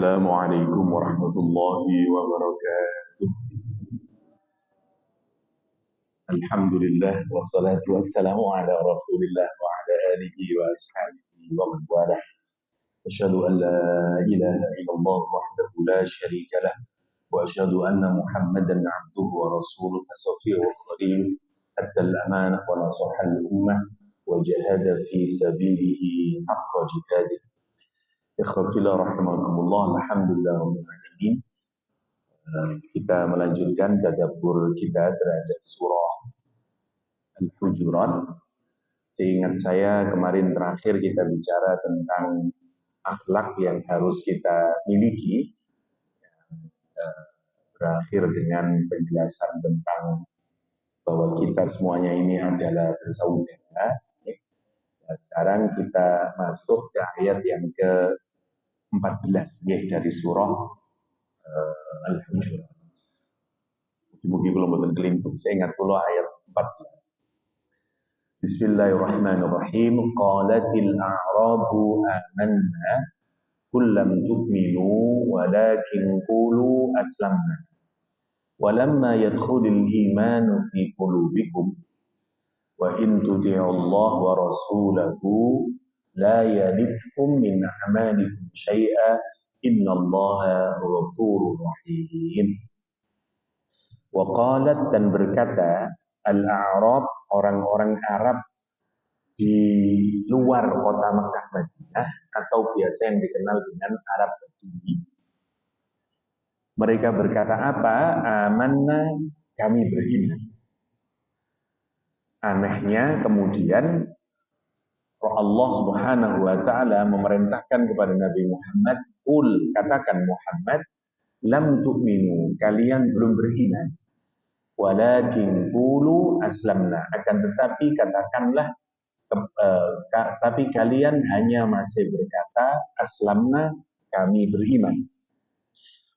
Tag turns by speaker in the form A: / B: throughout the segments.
A: Assalamualaikum warahmatullahi wabarakatuh. Alhamdulillah wassalatu wassalamu ala Rasulillah wa ala alihi wa ashabihi wa man walah. Asyhadu an la ilaha illallah wahdahu la syarika lah wa asyhadu anna Muhammadan abduhu wa rasuluhu as-safiyyul khalil adda al-amanah wa nasaha al-ummah wa jahada fi sabilihi haqqa jihadih. Ikhwatillah rahimakumullah, alhamdulillah rabbil alamin. Kita melanjutkan tadabbur kita terhadap surah Al-Hujurat. Seingat saya kemarin terakhir kita bicara tentang akhlak yang harus kita miliki. Berakhir dengan penjelasan tentang bahwa kita semuanya ini adalah bersaudara. Nah, sekarang kita masuk ke ayat yang ke-14 dari surah Al-Hujurat. Mungkin belum betul kelintung. Saya ingat dulu ayat 14. Bismillahirrahmanirrahim. Qalatil a'rabu amanna qul lam tu'minu walakin qulu aslamna. Walamma yadkhulul imanu fi qulubikum wa in tuti'u Allah wa rasulahu la yalidkum min a'malikum syai'a innallaha ghafurur rahim. Wa qalat, dan berkata, al-a'rab, orang-orang Arab di luar kota Mekah Madinah atau biasa yang dikenal dengan Arab Badui. Mereka berkata apa? Amanna, kami beriman. Anehnya kemudian Allah Subhanahu wa taala memerintahkan kepada Nabi Muhammad, "Qul," katakan Muhammad, "lam tu'minu," kalian belum beriman. "Walakin qulu aslamna," akan tetapi katakanlah tapi kalian hanya masih berkata aslamna, kami beriman.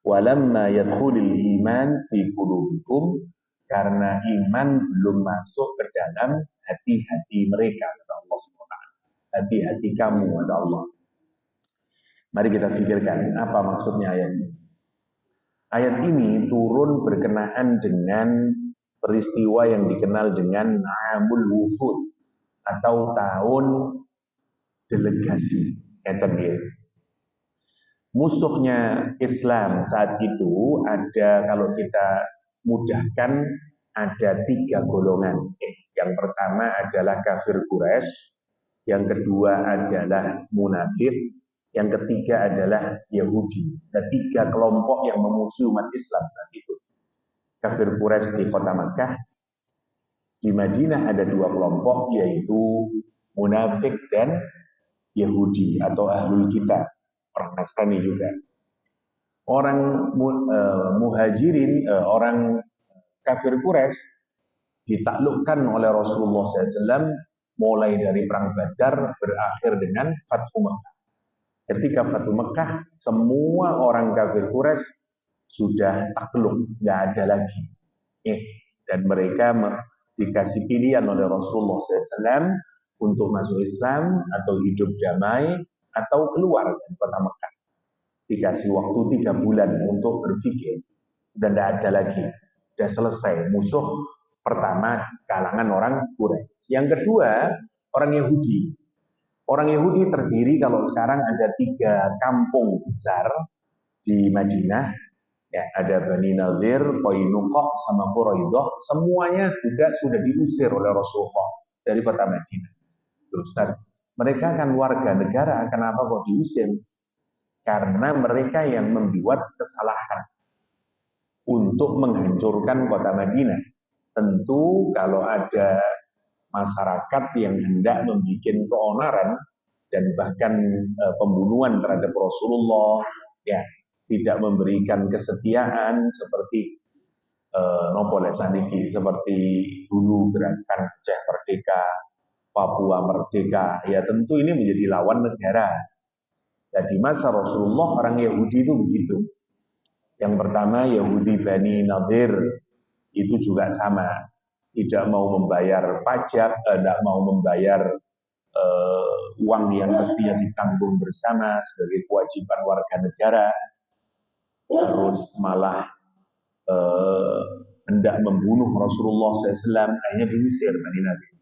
A: "Walamma yadkhulul iman fi qulubikum," karena iman belum masuk ke dalam hati-hati mereka, kata Allah Subhanahu. Hati-hati kamu, kata Allah. Mari kita pikirkan apa maksudnya ayat ini. Ayat ini turun berkenaan dengan peristiwa yang dikenal dengan Amul Wufud atau tahun delegasi. Musuhnya Islam saat itu ada, kalau kita mudahkan, ada 3 golongan. Yang pertama adalah kafir Quraisy, yang kedua adalah munafik, yang ketiga adalah Yahudi. Ada 3 kelompok yang memusuhi umat Islam saat itu. Kafir Quraisy di kota Makkah, di Madinah ada 2 kelompok, yaitu munafik dan Yahudi atau ahlul kitab, orang Nasrani juga. Orang muhajirin, orang kafir Quraisy ditaklukkan oleh Rasulullah SAW mulai dari perang Badar berakhir dengan Fathu Mekah. Ketika Fathu Mekah, semua orang kafir Quraisy sudah takluk, nggak ada lagi. Dan mereka dikasih pilihan oleh Rasulullah SAW untuk masuk Islam atau hidup damai atau keluar dari kota Mekah. Dikasih waktu 3 bulan untuk berpikir, dan tidak ada lagi. Sudah selesai. Musuh pertama kalangan orang Quraisy. Yang kedua, orang Yahudi. Orang Yahudi terdiri, kalau sekarang ada 3 kampung besar di Madinah. Ya, ada Bani Nadir, Qainuqa, sama Quraidah. Semuanya juga sudah diusir oleh Rasulullah dari kota Madinah. Terus, mereka kan warga negara, kenapa kok diusir? Karena mereka yang membuat kesalahan untuk menghancurkan kota Madinah. Tentu kalau ada masyarakat yang hendak membuat keonaran dan bahkan pembunuhan terhadap Rasulullah, ya, tidak memberikan kesetiaan seperti seperti dulu gerakan Aceh Merdeka, Papua Merdeka, ya tentu ini menjadi lawan negara. Dan di masa Rasulullah orang Yahudi itu begitu. Yang pertama Yahudi Bani Nadir itu juga sama, tidak mau membayar pajak, tidak mau membayar uang yang mestinya ditanggung bersama sebagai kewajiban warga negara. terus malah hendak membunuh Rasulullah SAW, akhirnya diusir Bani Nadir.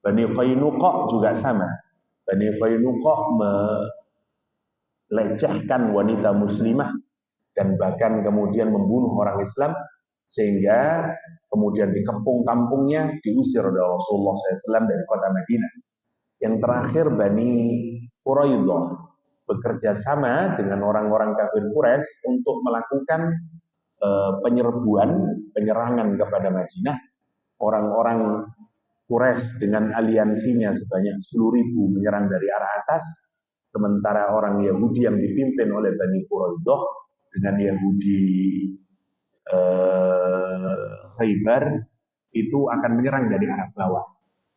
A: Bani Qainuqa juga sama. Bani Qainuqa melecehkan wanita muslimah dan bahkan kemudian membunuh orang Islam, sehingga kemudian dikepung kampungnya, diusir oleh Rasulullah SAW dari kota Madinah. Yang terakhir Bani Quraidah bekerja sama dengan orang-orang kafir Quraisy untuk melakukan penyerangan kepada Madinah. Orang-orang Quraisy dengan aliansinya sebanyak 10.000 menyerang dari arah atas, sementara orang Yahudi yang dipimpin oleh Bani Quraidah dengan Yahudi Khaybar itu akan menyerang dari arah bawah.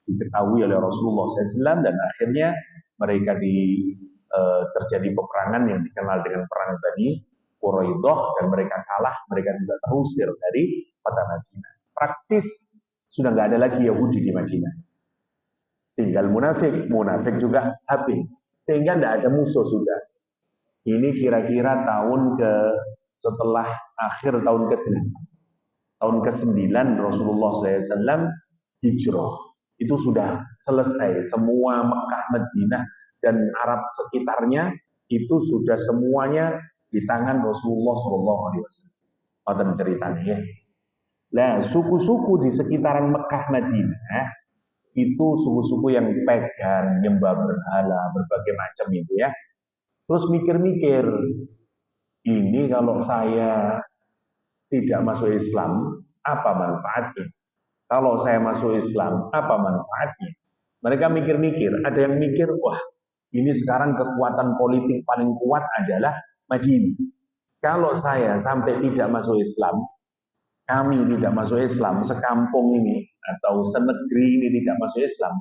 A: Diketahui oleh Rasulullah SAW, dan akhirnya mereka terjadi peperangan yang dikenal dengan perang Bani Quraidah, dan mereka kalah, mereka juga terusir dari kota Madinah. Praktis sudah nggak ada lagi Yahudi di Madinah. Tinggal munafik juga habis. Sehingga tidak ada musuh sudah. Ini kira-kira setelah akhir tahun ke-8. Tahun ke-9 Rasulullah SAW hijrah. Itu sudah selesai. Semua Mekah, Madinah, dan Arab sekitarnya itu sudah semuanya di tangan Rasulullah SAW. Ada ceritanya. Nah, suku-suku di sekitaran Mekah, Madinah itu suku-suku yang pagan, nyembah berhala, berbagai macam itu ya. Terus mikir-mikir, ini kalau saya tidak masuk Islam, apa manfaatnya? Kalau saya masuk Islam, apa manfaatnya? Mereka mikir-mikir, ada yang mikir, wah, ini sekarang kekuatan politik paling kuat adalah Madinah. Kalau saya sampai tidak masuk Islam, kami tidak masuk Islam, sekampung ini atau senegeri ini tidak masuk Islam,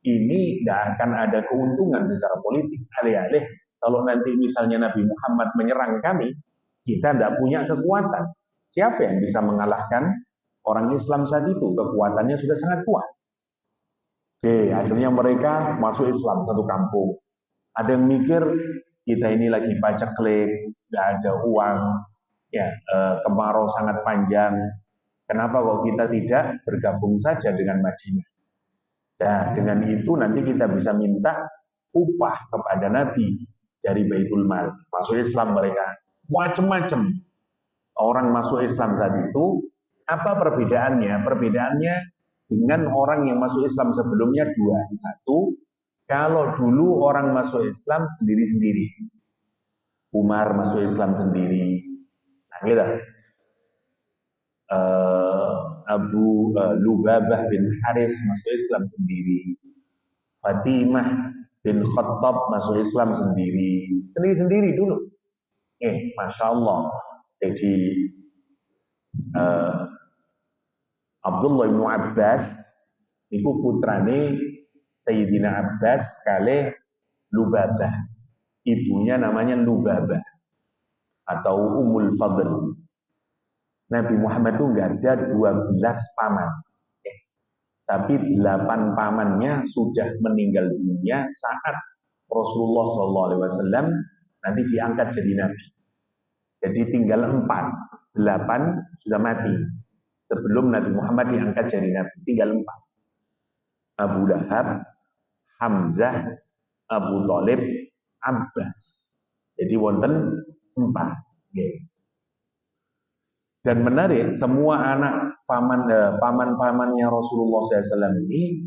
A: ini tidak akan ada keuntungan secara politik. Alih-alih kalau nanti misalnya Nabi Muhammad menyerang kami, kita tidak punya kekuatan. Siapa yang bisa mengalahkan orang Islam saat itu? Kekuatannya sudah sangat kuat. Oke, akhirnya mereka masuk Islam satu kampung. Ada yang mikir, kita ini lagi paceklik, tidak ada uang, ya, kemarau sangat panjang. Kenapa kok kita tidak bergabung saja dengan Madinah? Nah, dengan itu nanti kita bisa minta upah kepada Nabi dari Baitul Mal. Masuk Islam mereka macam-macam. Orang masuk Islam saat itu, apa perbedaannya? Perbedaannya dengan orang yang masuk Islam sebelumnya dua. Satu, kalau dulu orang masuk Islam sendiri-sendiri. Umar masuk Islam sendiri. Nah, gitu. Abu Lubabah bin Haris masuk Islam sendiri. Fatimah bin Khattab masuk Islam sendiri. Sendiri-sendiri dulu. Masya Allah. Jadi Abdullah bin Abbas itu putrane Sayyidina Abbas kali Lubabah. Ibunya namanya Lubabah atau Ummul Fadl. Nabi Muhammad itu nggak ada 12 paman. Tapi 8 pamannya sudah meninggal dunia saat Rasulullah SAW nanti diangkat jadi Nabi. Jadi tinggal 4, 8 sudah mati. Sebelum Nabi Muhammad diangkat jadi Nabi, tinggal 4. Abu Lahab, Hamzah, Abu Thalib, Abbas. Jadi wonten 4. Okay. Dan menarik, semua anak paman-pamannya Rasulullah SAW ini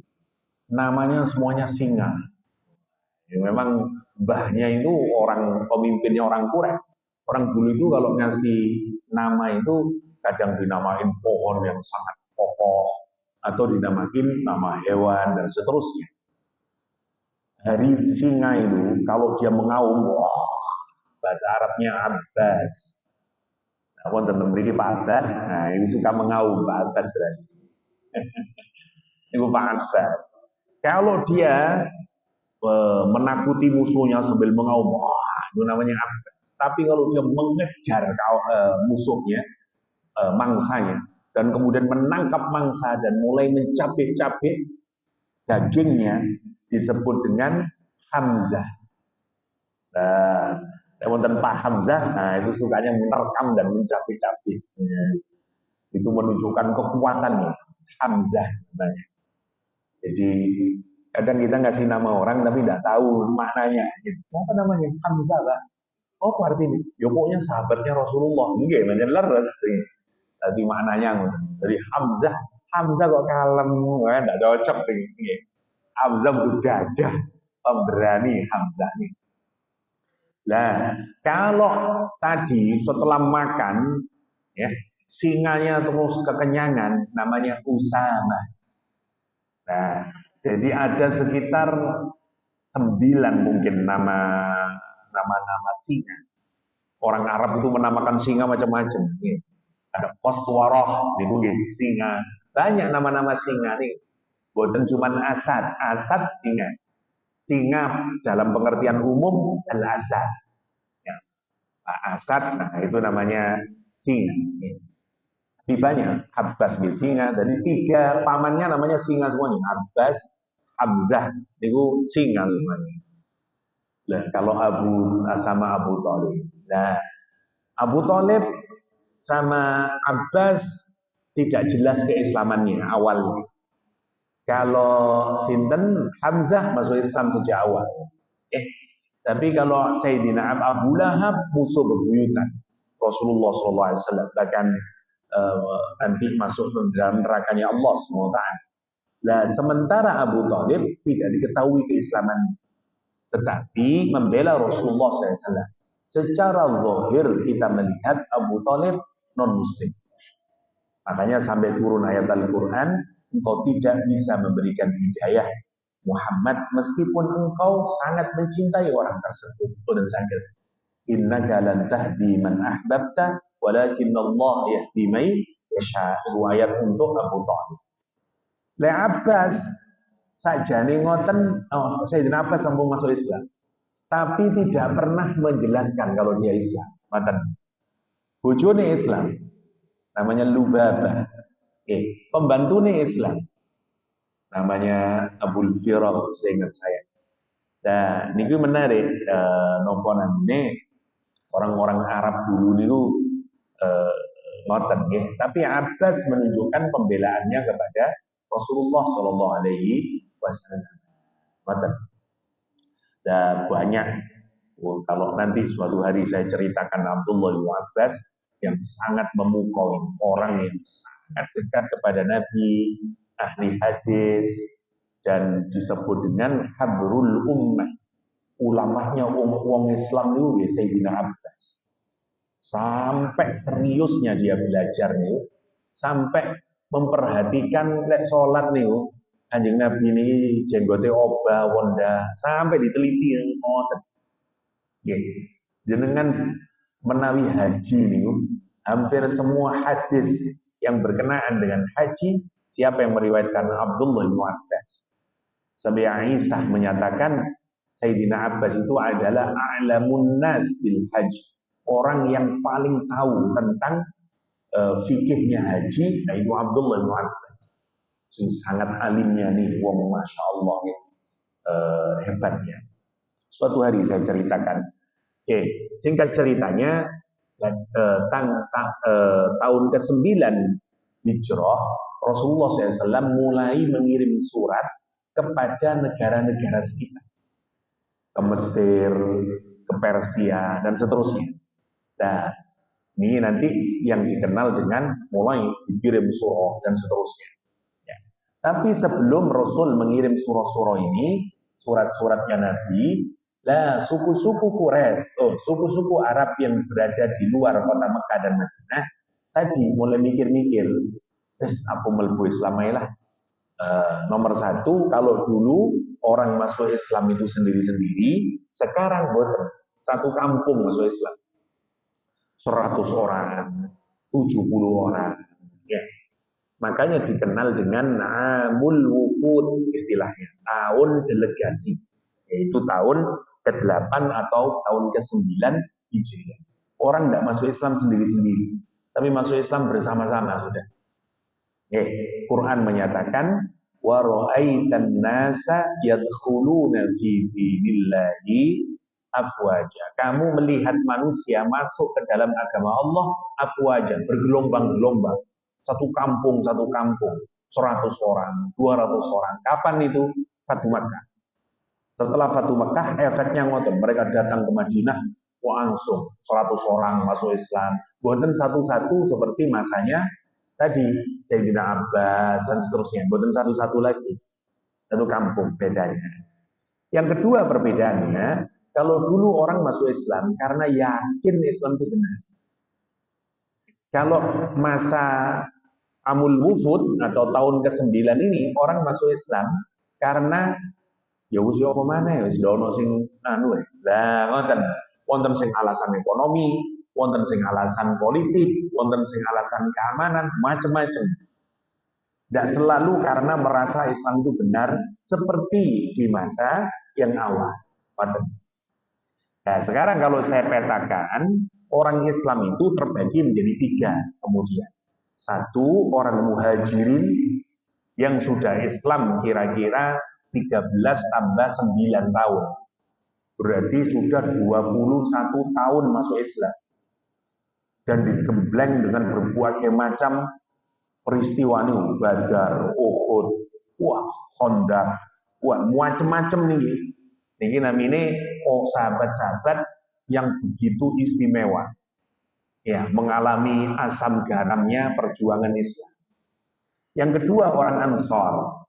A: namanya semuanya singa. Ya, memang mbahnya itu pemimpinnya orang Quraisy. Orang dulu itu kalau ngasih nama itu kadang dinamain pohon yang sangat kokoh atau dinamain nama hewan dan seterusnya. Hari singa itu kalau dia mengaum, bahasa Arabnya Abbas. Aku tentang memiliki Pak Abbas, nah ini suka mengaum Pak Abbas berarti. Itu Pak Abbas. Kalau dia menakuti musuhnya sambil mengaum, itu namanya Abbas. Tapi kalau dia mengejar musuhnya, mangsanya, dan kemudian menangkap mangsa dan mulai mencabik-cabik dagingnya, disebut dengan Hamzah. Nah, Wonten Pak Hamzah, nah itu sukanya menerkam dan mencapik-capik. Ya, itu menunjukkan kekuatannya. Hamzah namanya. Jadi kadang kita ngasih nama orang tapi tidak tahu maknanya. Gitu. Apa namanya? Hamzah, Pak. Oh, artinya, ya pokoknya sahabatnya Rasulullah. Enggak, macam leres. Tapi maknanya, dari Hamzah, Hamzah kok kalem, tidak cocok. Hamzah itu gagah, pemberani Hamzah nih. Nah, kalau tadi setelah makan, ya, singanya terus kekenyangan, namanya Usama. Nah, jadi ada sekitar 9 mungkin nama singa. Orang Arab itu menamakan singa macam-macam. Ada Qaswarah, itu singa. Banyak nama-nama singa nih. Bukan cuma Asad, Asad singa. Singa dalam pengertian umum adalah Asad. Ya. Asad, nah itu namanya singa. Lebih banyak, Abbas di singa. Dari 3 pamannya namanya singa semuanya. Abbas, Hamzah, itu singa semuanya. Nah, kalau sama Abu Thalib. Nah, Abu Thalib sama Abbas tidak jelas keislamannya awalnya. Kalau Sinten Hamzah masuk Islam sejak awal. Tapi kalau Sayyidina Abu Lahab musuh bebuyutan Rasulullah SAW, bahkan nanti masuk ke dalam nerakanya Allah SWT. Nah, sementara Abu Thalib tidak diketahui keislamannya, tetapi membela Rasulullah SAW. Secara zahir kita melihat Abu Thalib non-muslim. Makanya sampai turun ayat Al-Quran, engkau tidak bisa memberikan hidayah Muhammad meskipun engkau sangat mencintai orang tersebut. Dan sangat. Innaka lan tahdi man ahbabta walakin Allah yahdi man yasha. Ayat untuk Abu Thalib. Le Abbas sajane ngoten, Sayyidina Abbas sampun masuk Islam, tapi tidak pernah menjelaskan kalau dia Islam. Ngoten. Bojone Islam, namanya Lubabah. Pembantune Islam, namanya Abul Firal, seingat saya. Nah, ini menarik, nomponan ini orang-orang Arab dulu niku ngoten nggih, tapi Abbas menunjukkan pembelaannya kepada Rasulullah Shallallahu alaihi wasallam. Ngoten. Dan banyak, kalau nanti suatu hari saya ceritakan Abdullah bin Abbas yang sangat memukau orang yang sangat dekat kepada Nabi, ahli hadis, dan disebut dengan habrul ummah. Ulamanya wong Islam itu Sayyidina Abbas. Sampai seriusnya dia belajar nih, sampai memperhatikan lek sholat nih, Kanjeng Nabi ini jenggote obah wonda, sampai diteliti jenengan menawi haji nih, hampir semua hadis yang berkenaan dengan haji, siapa yang meriwayatkan? Abdullah bin Abbas. Sampai Aisyah menyatakan Sayyidina Abbas itu adalah a'lamun nas bil haji, orang yang paling tahu tentang fikihnya haji, yaitu Abdullah bin Abbas. Sangat alimnya nih, wong masya Allah ya, hebatnya. Suatu hari saya ceritakan. Singkat ceritanya, tahun ke-9 Hijrah, Rasulullah SAW mulai mengirim surat kepada negara-negara sekitar, ke Mesir, ke Persia, dan seterusnya. Nah, ini nanti yang dikenal dengan mulai dikirim surah dan seterusnya. Ya. Tapi sebelum Rasul mengirim surah-surah ini, surat-suratnya Nabi, lah suku-suku Quraisy, suku-suku Arab yang berada di luar kota Mekah dan Madinah, tadi mulai mikir-mikir, aku melbu Islam lah. Nomor satu, kalau dulu orang masuk Islam itu sendiri-sendiri, sekarang boten, satu kampung masuk Islam. 100 orang, 70 orang. Ya. Makanya dikenal dengan Amul Wufud istilahnya, tahun delegasi. Yaitu tahun ke-8 atau tahun ke-9 Hijriah. Orang tidak masuk Islam sendiri-sendiri, tapi masuk Islam bersama-sama sudah. Quran menyatakan wa ra'aitan nasa yadkhuluna fi dinillahi afwaja. Kamu melihat manusia masuk ke dalam agama Allah afwaja, bergelombang-gelombang. Satu kampung, 100 orang, 200 orang. Kapan itu? Fatu Makkah. Setelah Fatu Makkah, efeknya ngotot. Mereka datang ke Madinah, langsung 100 orang masuk Islam. Bukan satu-satu seperti masanya tadi, Sayyidina Abbas dan seterusnya. Bukan satu-satu lagi. Satu kampung bedanya. Yang kedua perbedaannya, kalau dulu orang masuk Islam karena yakin Islam itu benar. Kalau masa Amul Wufud atau tahun ke-9 ini orang masuk Islam karena ya wis apa maneh wis ono sing anu lah ngoten. Wonten sing alasan ekonomi, wonten sing alasan politik, wonten sing alasan keamanan, macam-macam. Tidak selalu karena merasa Islam itu benar seperti di masa yang awal. Nah, sekarang kalau saya petakan, orang Islam itu terbagi menjadi 3 kemudian. 1, orang muhajirin yang sudah Islam kira-kira 13 tambah 9 tahun. Berarti sudah 21 tahun masuk Islam. Dan digembleng dengan berbagai macam peristiwa nih, Badar, Uhud, wah, Khandaq, wah, macam-macam nih. Ini namanya sahabat-sahabat yang begitu istimewa. Ya, mengalami asam garamnya perjuangan Islam. Yang kedua orang Ansor.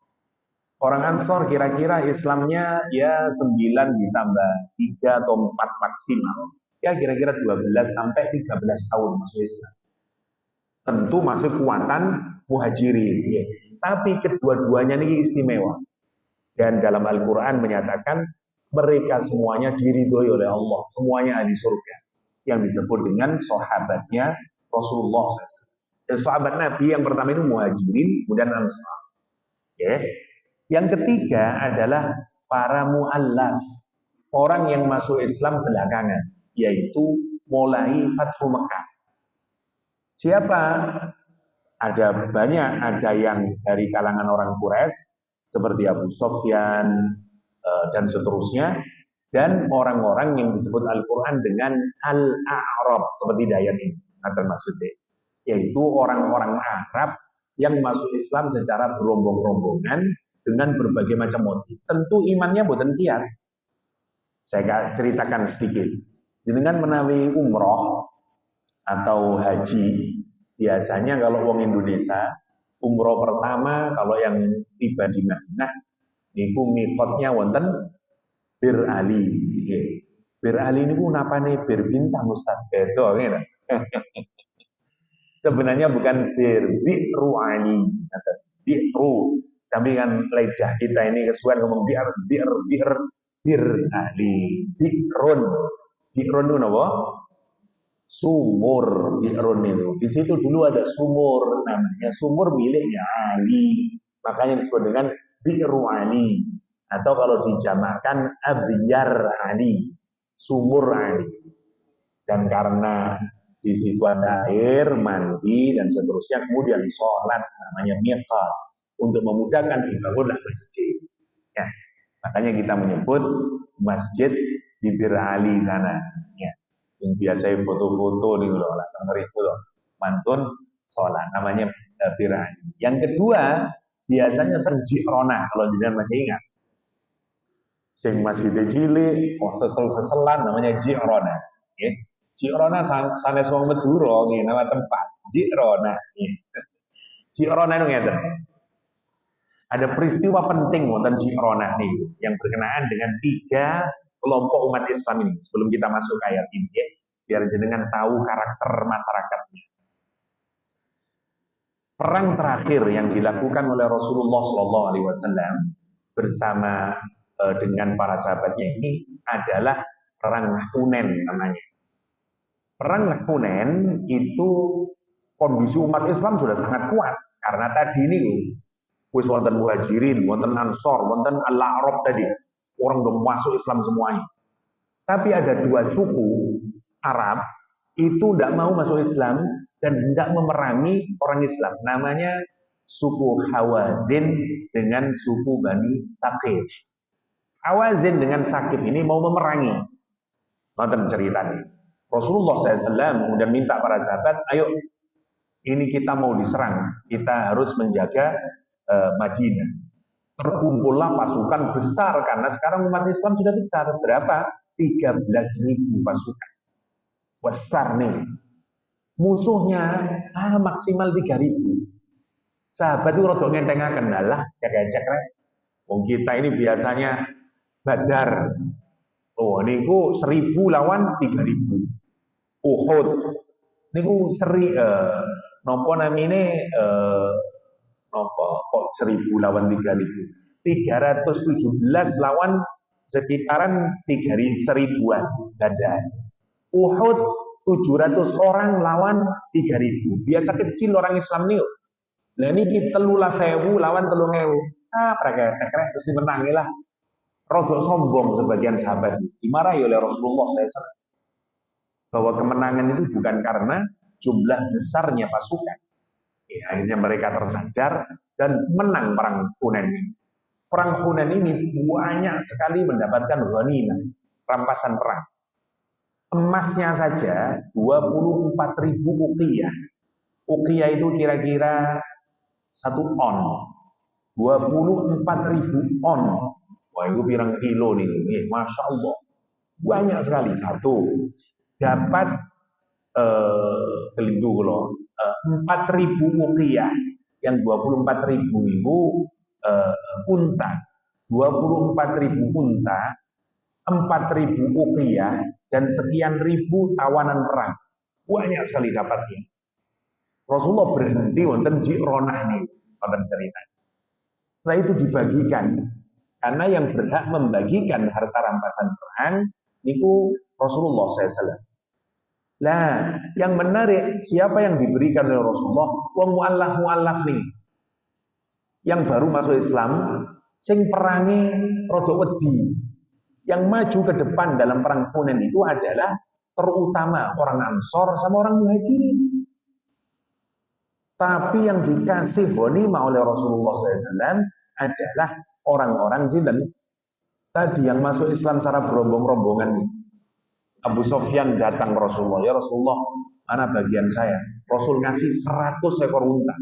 A: Orang Ansor kira-kira Islamnya ya 9 ditambah 3 atau 4 maksimal. Ya kira-kira 12 sampai 13 tahun masuk Islam. Tentu masuk kekuatan muhajirin. Ya. Tapi kedua-duanya ini istimewa. Dan dalam Al-Quran menyatakan mereka semuanya diridhoi oleh Allah. Semuanya ahli surga. Yang disebut dengan sahabatnya Rasulullah SAW. Dan sahabat Nabi yang pertama itu muhajirin, kemudian Ansar. Ya. Yang ketiga adalah para mu'allaf. Orang yang masuk Islam belakangan. Yaitu mulai Fathu Makkah. Siapa? Ada banyak, ada yang dari kalangan orang Quraisy seperti Abu Sofyan dan seterusnya, dan orang-orang yang disebut Al-Quran dengan Al-A'rab seperti Dayat ini, atau maksudnya, yaitu orang-orang Arab yang masuk Islam secara berombong-rombongan dengan berbagai macam motif. Tentu imannya bukan kiat. Saya ceritakan sedikit. Dengan menawi umroh atau haji, biasanya kalau orang Indonesia umroh pertama kalau yang tiba di Madinah niku mikotnya wonten Bir Ali. Bir Ali niku napane bir bintang Ustaz bedo ngene. Sebenarnya bukan Bi'ru Ali, Bi'ru. Tapi kan lidah kita ini kesuwen ngomong Bir Ali. Bi'run itu apa? Sumur Bi'run itu. Di situ dulu ada sumur namanya sumur miliknya Ali. Makanya disebut dengan Bi'ru Ali. Atau kalau dijamakkan Abyar Ali. Sumur Ali. Dan karena di situ ada air, mandi, dan seterusnya, kemudian sholat, namanya miqat. Untuk memudahkan dibangunlah masjid. Ya. Makanya kita menyebut masjid di Bir Ali sana. Ya. Yang biasa foto-foto nih loh, ngeri itu loh. Mantun sholat, namanya Bir Ali. Yang kedua, biasanya terji'ronah, kalau jangan masih ingat. Sing masjid cilik, sesel-seselan, namanya ji'ronah. Ya. Ji'rona sanes wong Madura nggih nama tempat. Ji'rona. Ji'rona itu ngeten. Ada peristiwa penting wonten Ji'rona nih yang berkenaan dengan 3 kelompok umat Islam ini. Sebelum kita masuk ke ayat ini ya, biar jenengan tahu karakter masyarakatnya. Perang terakhir yang dilakukan oleh Rasulullah SAW bersama dengan para sahabatnya ini adalah perang Hunain namanya. Perang Hunain itu kondisi umat Islam sudah sangat kuat karena tadi ini wis wonten muhajirin, wonten ansor, wonten al-A'rab tadi. Orang udah masuk Islam semuanya. Tapi ada 2 suku Arab itu tidak mau masuk Islam dan tidak memerangi orang Islam. Namanya suku Hawazin dengan suku Bani Saqif. Hawazin dengan Saqif ini mau memerangi. Nonton ceritanya. Rasulullah SAW kemudian minta para sahabat, ayo ini kita mau diserang, kita harus menjaga Madinah. Terkumpullah pasukan besar karena sekarang umat Islam sudah besar. Berapa? 13.000 pasukan. Besar nih. Musuhnya maksimal 3.000. Sahabat itu rodok ngentengaken lah, cek-cek rek. Wong kita ini biasanya Badar. Oh, niku 1.000 lawan 3.000. Uhud niku nopo namine nopo kok 1.000 lawan 3.000. 317 lawan sekitaran 3.000-an Badar. Uhud 700 orang lawan 3.000. Biasa kecil orang Islam nih. Nah ini kita 13.000 lawan 3.000. Praktek terus dimenangi lah. Rodok sombong sebagian sahabat. Dimarahi oleh Rasulullah SAW. Bahwa kemenangan itu bukan karena jumlah besarnya pasukan. Ya, akhirnya mereka tersadar dan menang perang Hunain ini. Perang Hunain ini banyak sekali mendapatkan ghanimah, rampasan perang. Emasnya saja 24.000 uqiyah. Uqiyah itu kira-kira 1 on. 24.000 on. Wah, itu pirang kilo nih. Masya Allah. Banyak sekali. Satu. Dapat kelindu loh. 4.000 uqiyah. Yang 24.000 itu unta. 24.000 unta. 4.000 uqiyah. Dan sekian ribu tawanan perang. Banyak sekali dapatnya. Rasulullah berhenti wonten Ji'ronah nih. Wonten cerita. Setelah itu dibagikan. Karena yang berhak membagikan harta rampasan perang niku Rasulullah SAW. Nah, yang menarik siapa yang diberikan oleh Rasulullah? Wong mu'allaf nih. Yang baru masuk Islam, sing perangi rodok wedi. Yang maju ke depan dalam perang Hunain itu adalah terutama orang Ansor sama orang Muhajirin. Tapi yang dikasih ghanimah oleh Rasulullah SAW adalah orang-orang Zidan. Tadi yang masuk Islam secara berombong-rombongan nih. Abu Sofyan datang ke Rasulullah. Ya Rasulullah, mana bagian saya? Rasul ngasih 100 ekor unta.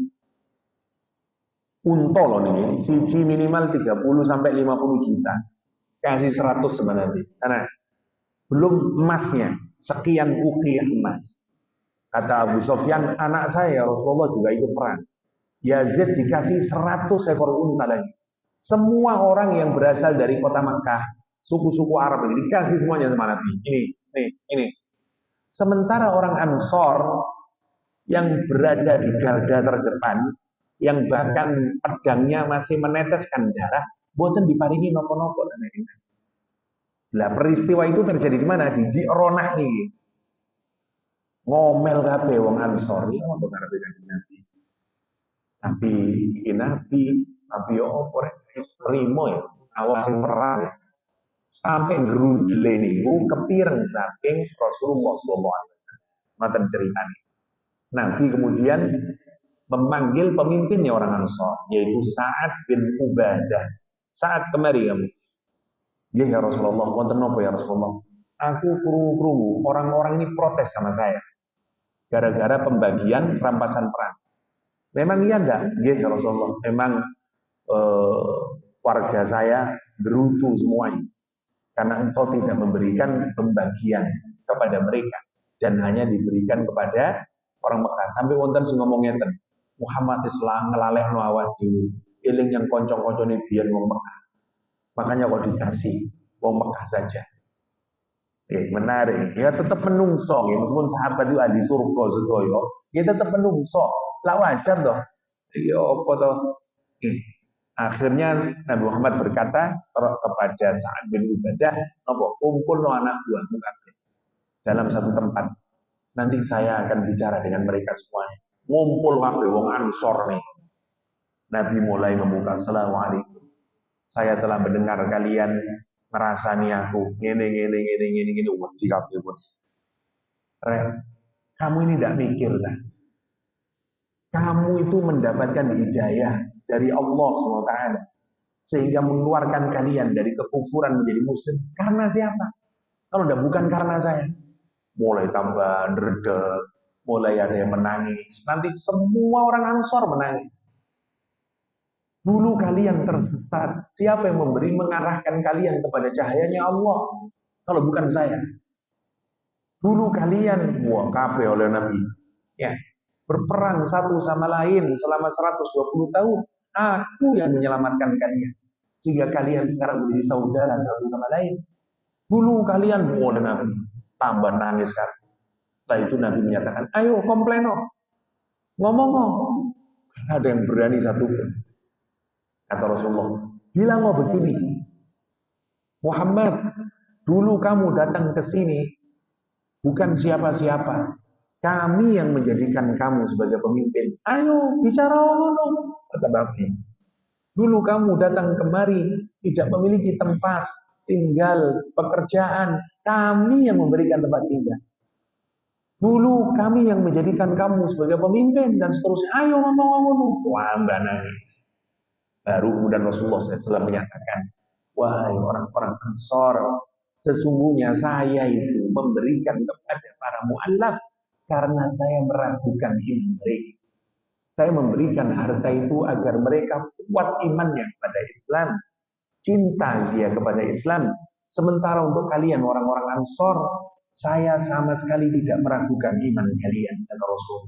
A: Unta loh nih, siji minimal 30 sampai 50 juta. Kasih 100 sebenarnya. Karena belum emasnya, sekian uqiyah emas. Kata Abu Sofyan, anak saya Rasulullah juga ikut perang. Yazid dikasih 100 ekor unta lagi. Semua orang yang berasal dari kota Makkah, suku-suku Arab ini dikasih semuanya sama Nabi. Ini. Sementara orang Ansor yang berada di garda terdepan, yang bahkan pedangnya masih meneteskan darah, boten diparingi nopo-nopo. Nah, peristiwa itu terjadi di mana? Di Ji'ronah nih. Ngomel kabeh wong Ansor ya untuk ngarepe Kanjeng Nabi. Nabi opo rek rimo ya, awak sing perang. Sampai gerudle niku kepireng saking Rasulullah sallallahu alaihi wasallam. Ngoten ceritane. Nabi kemudian memanggil pemimpinnya orang Ansor, yaitu Sa'ad bin Ubadah. Sa'ad, kemari kamu. Ya Rasulullah, wonten napa ya Rasulullah? Aku krungu-krungu orang-orang ini protes sama saya. Gara-gara pembagian rampasan perang. Memang iya enggak? Ya Rasulullah, memang warga saya berutuh semuanya. Karena engkau tidak memberikan pembagian kepada mereka. Dan hanya diberikan kepada orang Mekah. Sampai wonten sing ngomong ngeten, Muhammad Islam ngelalehno awak dhewe. Eling yang koncong-koncone biyen wong Mekah. Makanya kok dikasih wong Mekah saja. Menarik. Ya tetap menungso, ya. Meskipun sahabat itu ahli surga sedaya, ya tetap menungso. Lah wajar toh. Ya apa toh? Akhirnya Nabi Muhammad berkata kepada Sa'ad bin Ubadah, apa? Kumpul no anak buahmu kabeh dalam satu tempat. Nanti saya akan bicara dengan mereka semuanya. Ngumpul kabeh wong Ansor nih. Nabi mulai membuka, Assalamualaikum. Saya telah mendengar kalian merasani aku. Gini. Wah, kabeh pun. Kamu ini tidak mikir kan? Kamu itu mendapatkan hidayah dari Allah SWT. Sehingga mengeluarkan kalian dari kekufuran menjadi muslim. Karena siapa? Kalau udah bukan karena saya, mulai tambah dredeg, mulai ada yang menangis. Nanti semua orang Ansor menangis. Dulu kalian tersesat. Siapa yang mengarahkan kalian kepada cahayanya Allah? Kalau bukan saya. Dulu kalian, wah kafe oleh Nabi, ya, berperang satu sama lain selama 120 tahun. Aku yang menyelamatkan kalian. Sehingga kalian sekarang menjadi saudara satu sama lain. Dulu kalian, wah Nabi, tambah nangis kan. Setelah itu Nabi menyatakan, ayo komplain, ngomong. Ada yang berani satu pun. Kata Rasulullah, bilang begini, Muhammad, dulu kamu datang ke sini bukan siapa-siapa. Kami yang menjadikan kamu sebagai pemimpin. Ayo bicara ngomong, kata Nabi. Dulu kamu datang kemari tidak memiliki tempat tinggal, pekerjaan. Kami yang memberikan tempat tinggal. Dulu kami yang menjadikan kamu sebagai pemimpin dan seterusnya. Ayo ngomong. Wah, Mbak nangis. Baru kemudian Rasulullah SAW menyatakan, wahai orang-orang Ansor, sesungguhnya saya itu memberikan kepada para mu'allaf karena saya meragukan iman mereka. Saya memberikan harta itu agar mereka kuat imannya kepada Islam, cinta dia kepada Islam. Sementara untuk kalian orang-orang Ansor, saya sama sekali tidak meragukan iman kalian, kata Rasul.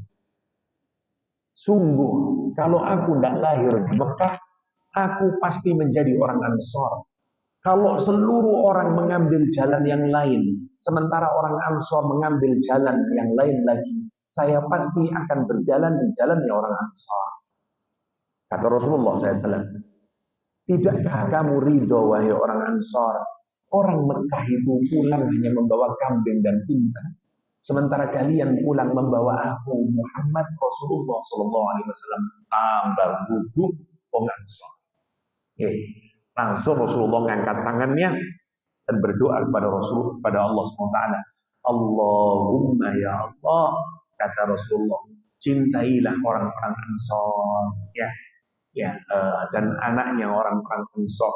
A: Sungguh, kalau aku tidak lahir di Mekah, aku pasti menjadi orang Ansor. Kalau seluruh orang mengambil jalan yang lain, sementara orang Ansor mengambil jalan yang lain lagi, saya pasti akan berjalan di jalannya orang Ansor. Kata Rasulullah SAW, tidakkah kamu ridho wahai orang Ansor? Orang Mekah itu pulang hanya membawa kambing dan unta, sementara kalian pulang membawa aku Muhammad Rasulullah SAW tambah gugup orang Ansor. Langsung Rasulullah mengangkat tangannya dan berdoa kepada Allah SWT. Allahumma ya Allah, kata Rasulullah, cintailah orang-orang Ansor, dan anaknya orang-orang Ansor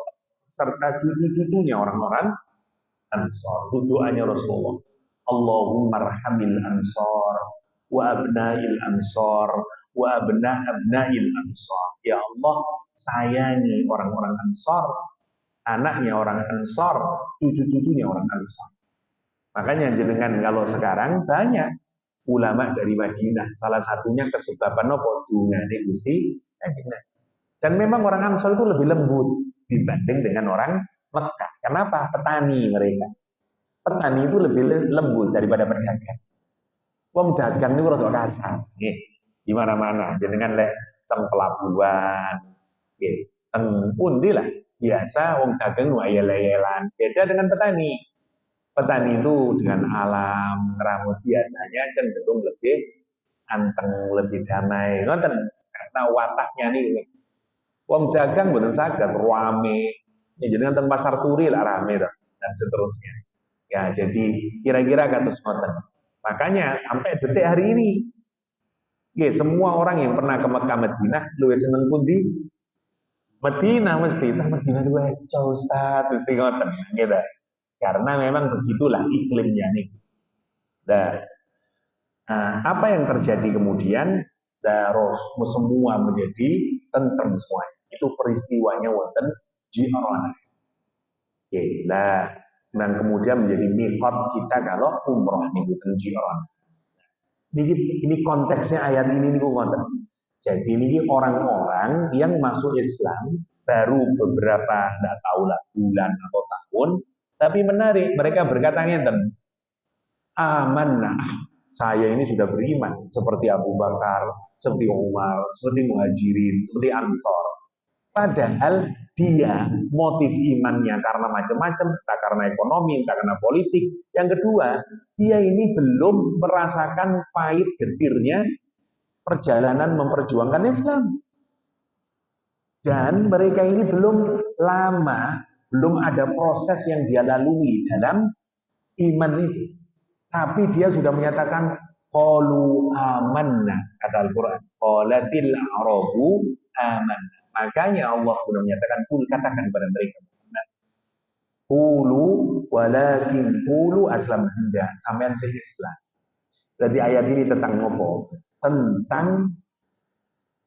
A: serta cucu-cucunya orang-orang Ansor. Doanya Rasulullah, Allahumma arhamil Ansor wa abnail Ansor wa abnail Ansor. Ya Allah, sayangi orang-orang Ansor, anaknya orang Ansor, cucu-cucunya orang Ansor. Makanya jenengan kalau sekarang banyak ulama dari Madinah, salah satunya kesebaban apa? Dungane Gusti Madinah. Dan memang orang Ansor itu lebih lembut dibanding dengan orang Mekah. Kenapa? Petani mereka. Petani itu lebih lembut daripada pedagang. Wong dagang itu rada kasar. Nggih. Di mana-mana jenengan lek teng pelabuhan, nggih, teng pundi lah. Biasa wong dagang ayel-ayelan. Beda dengan petani. Petani itu dengan alam, rambut biasanya cenderung lebih anteng, lebih damai. Ngoten karena wataknya nih. Wong dagang mboten saged rame. Ya jenengan teng pasar turi lah rame dan seterusnya. Ya, jadi kira-kira kados ngoten. Makanya sampai detik hari ini, semua orang yang pernah ke Mekah Madinah luwih seneng pundi? Madinah mesti, Madinah luwih Ustaz, mesti ngoten gitu. Karena memang begitulah iklimnya nih. Apa yang terjadi kemudian? Semua menjadi tentrem semuanya. Itu peristiwanya wonten Ji'rana. Dan kemudian menjadi miqat kita kalau umroh nih wonten Ji'rana. Ini konteksnya ayat ini nih wonten. Jadi ini orang-orang yang masuk Islam baru beberapa, tidak tahu lah bulan atau tahun, tapi menarik, mereka berkata ngeten, amanah, saya ini sudah beriman seperti Abu Bakar, seperti Umar, seperti Muhajirin, seperti Ansor. Padahal dia motif imannya karena macam-macam, entah karena ekonomi, entah karena politik. Yang kedua, dia ini belum merasakan pahit getirnya perjalanan memperjuangkan Islam. Dan mereka ini belum lama, belum ada proses yang dia lalui dalam iman itu. Tapi dia sudah menyatakan qalu amanna, kata Al-Quran. Qalatil a'rabu amanna. Makanya Allah sudah menyatakan, kul katakan kepada mereka, Qulu walakin qulu aslam hendak sampean sing Islam. Berarti ayat ini tentang apa? Tentang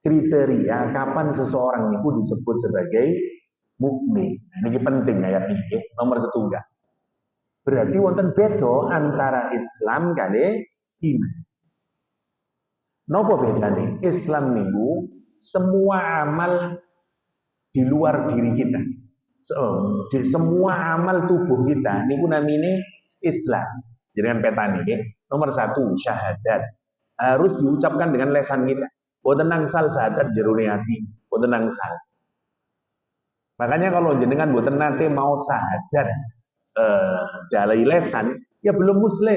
A: kriteria kapan seseorang itu disebut sebagai mukmin. Nah, ini penting ayat ini, nomor setunggal. Berarti wonten beda antara Islam kali iman. Napa bedane? Islam niku semua amal di luar diri kita. Di semua amal tubuh kita niku namine Islam. Jangan petani nggih. Nomor satu syahadat. Harus diucapkan dengan lesan kita. Boten nangsal syahadat jerone ati, boten nangsal. Makanya kalau jenengan boten nate mau syahadat dalai lesan, ya belum muslim.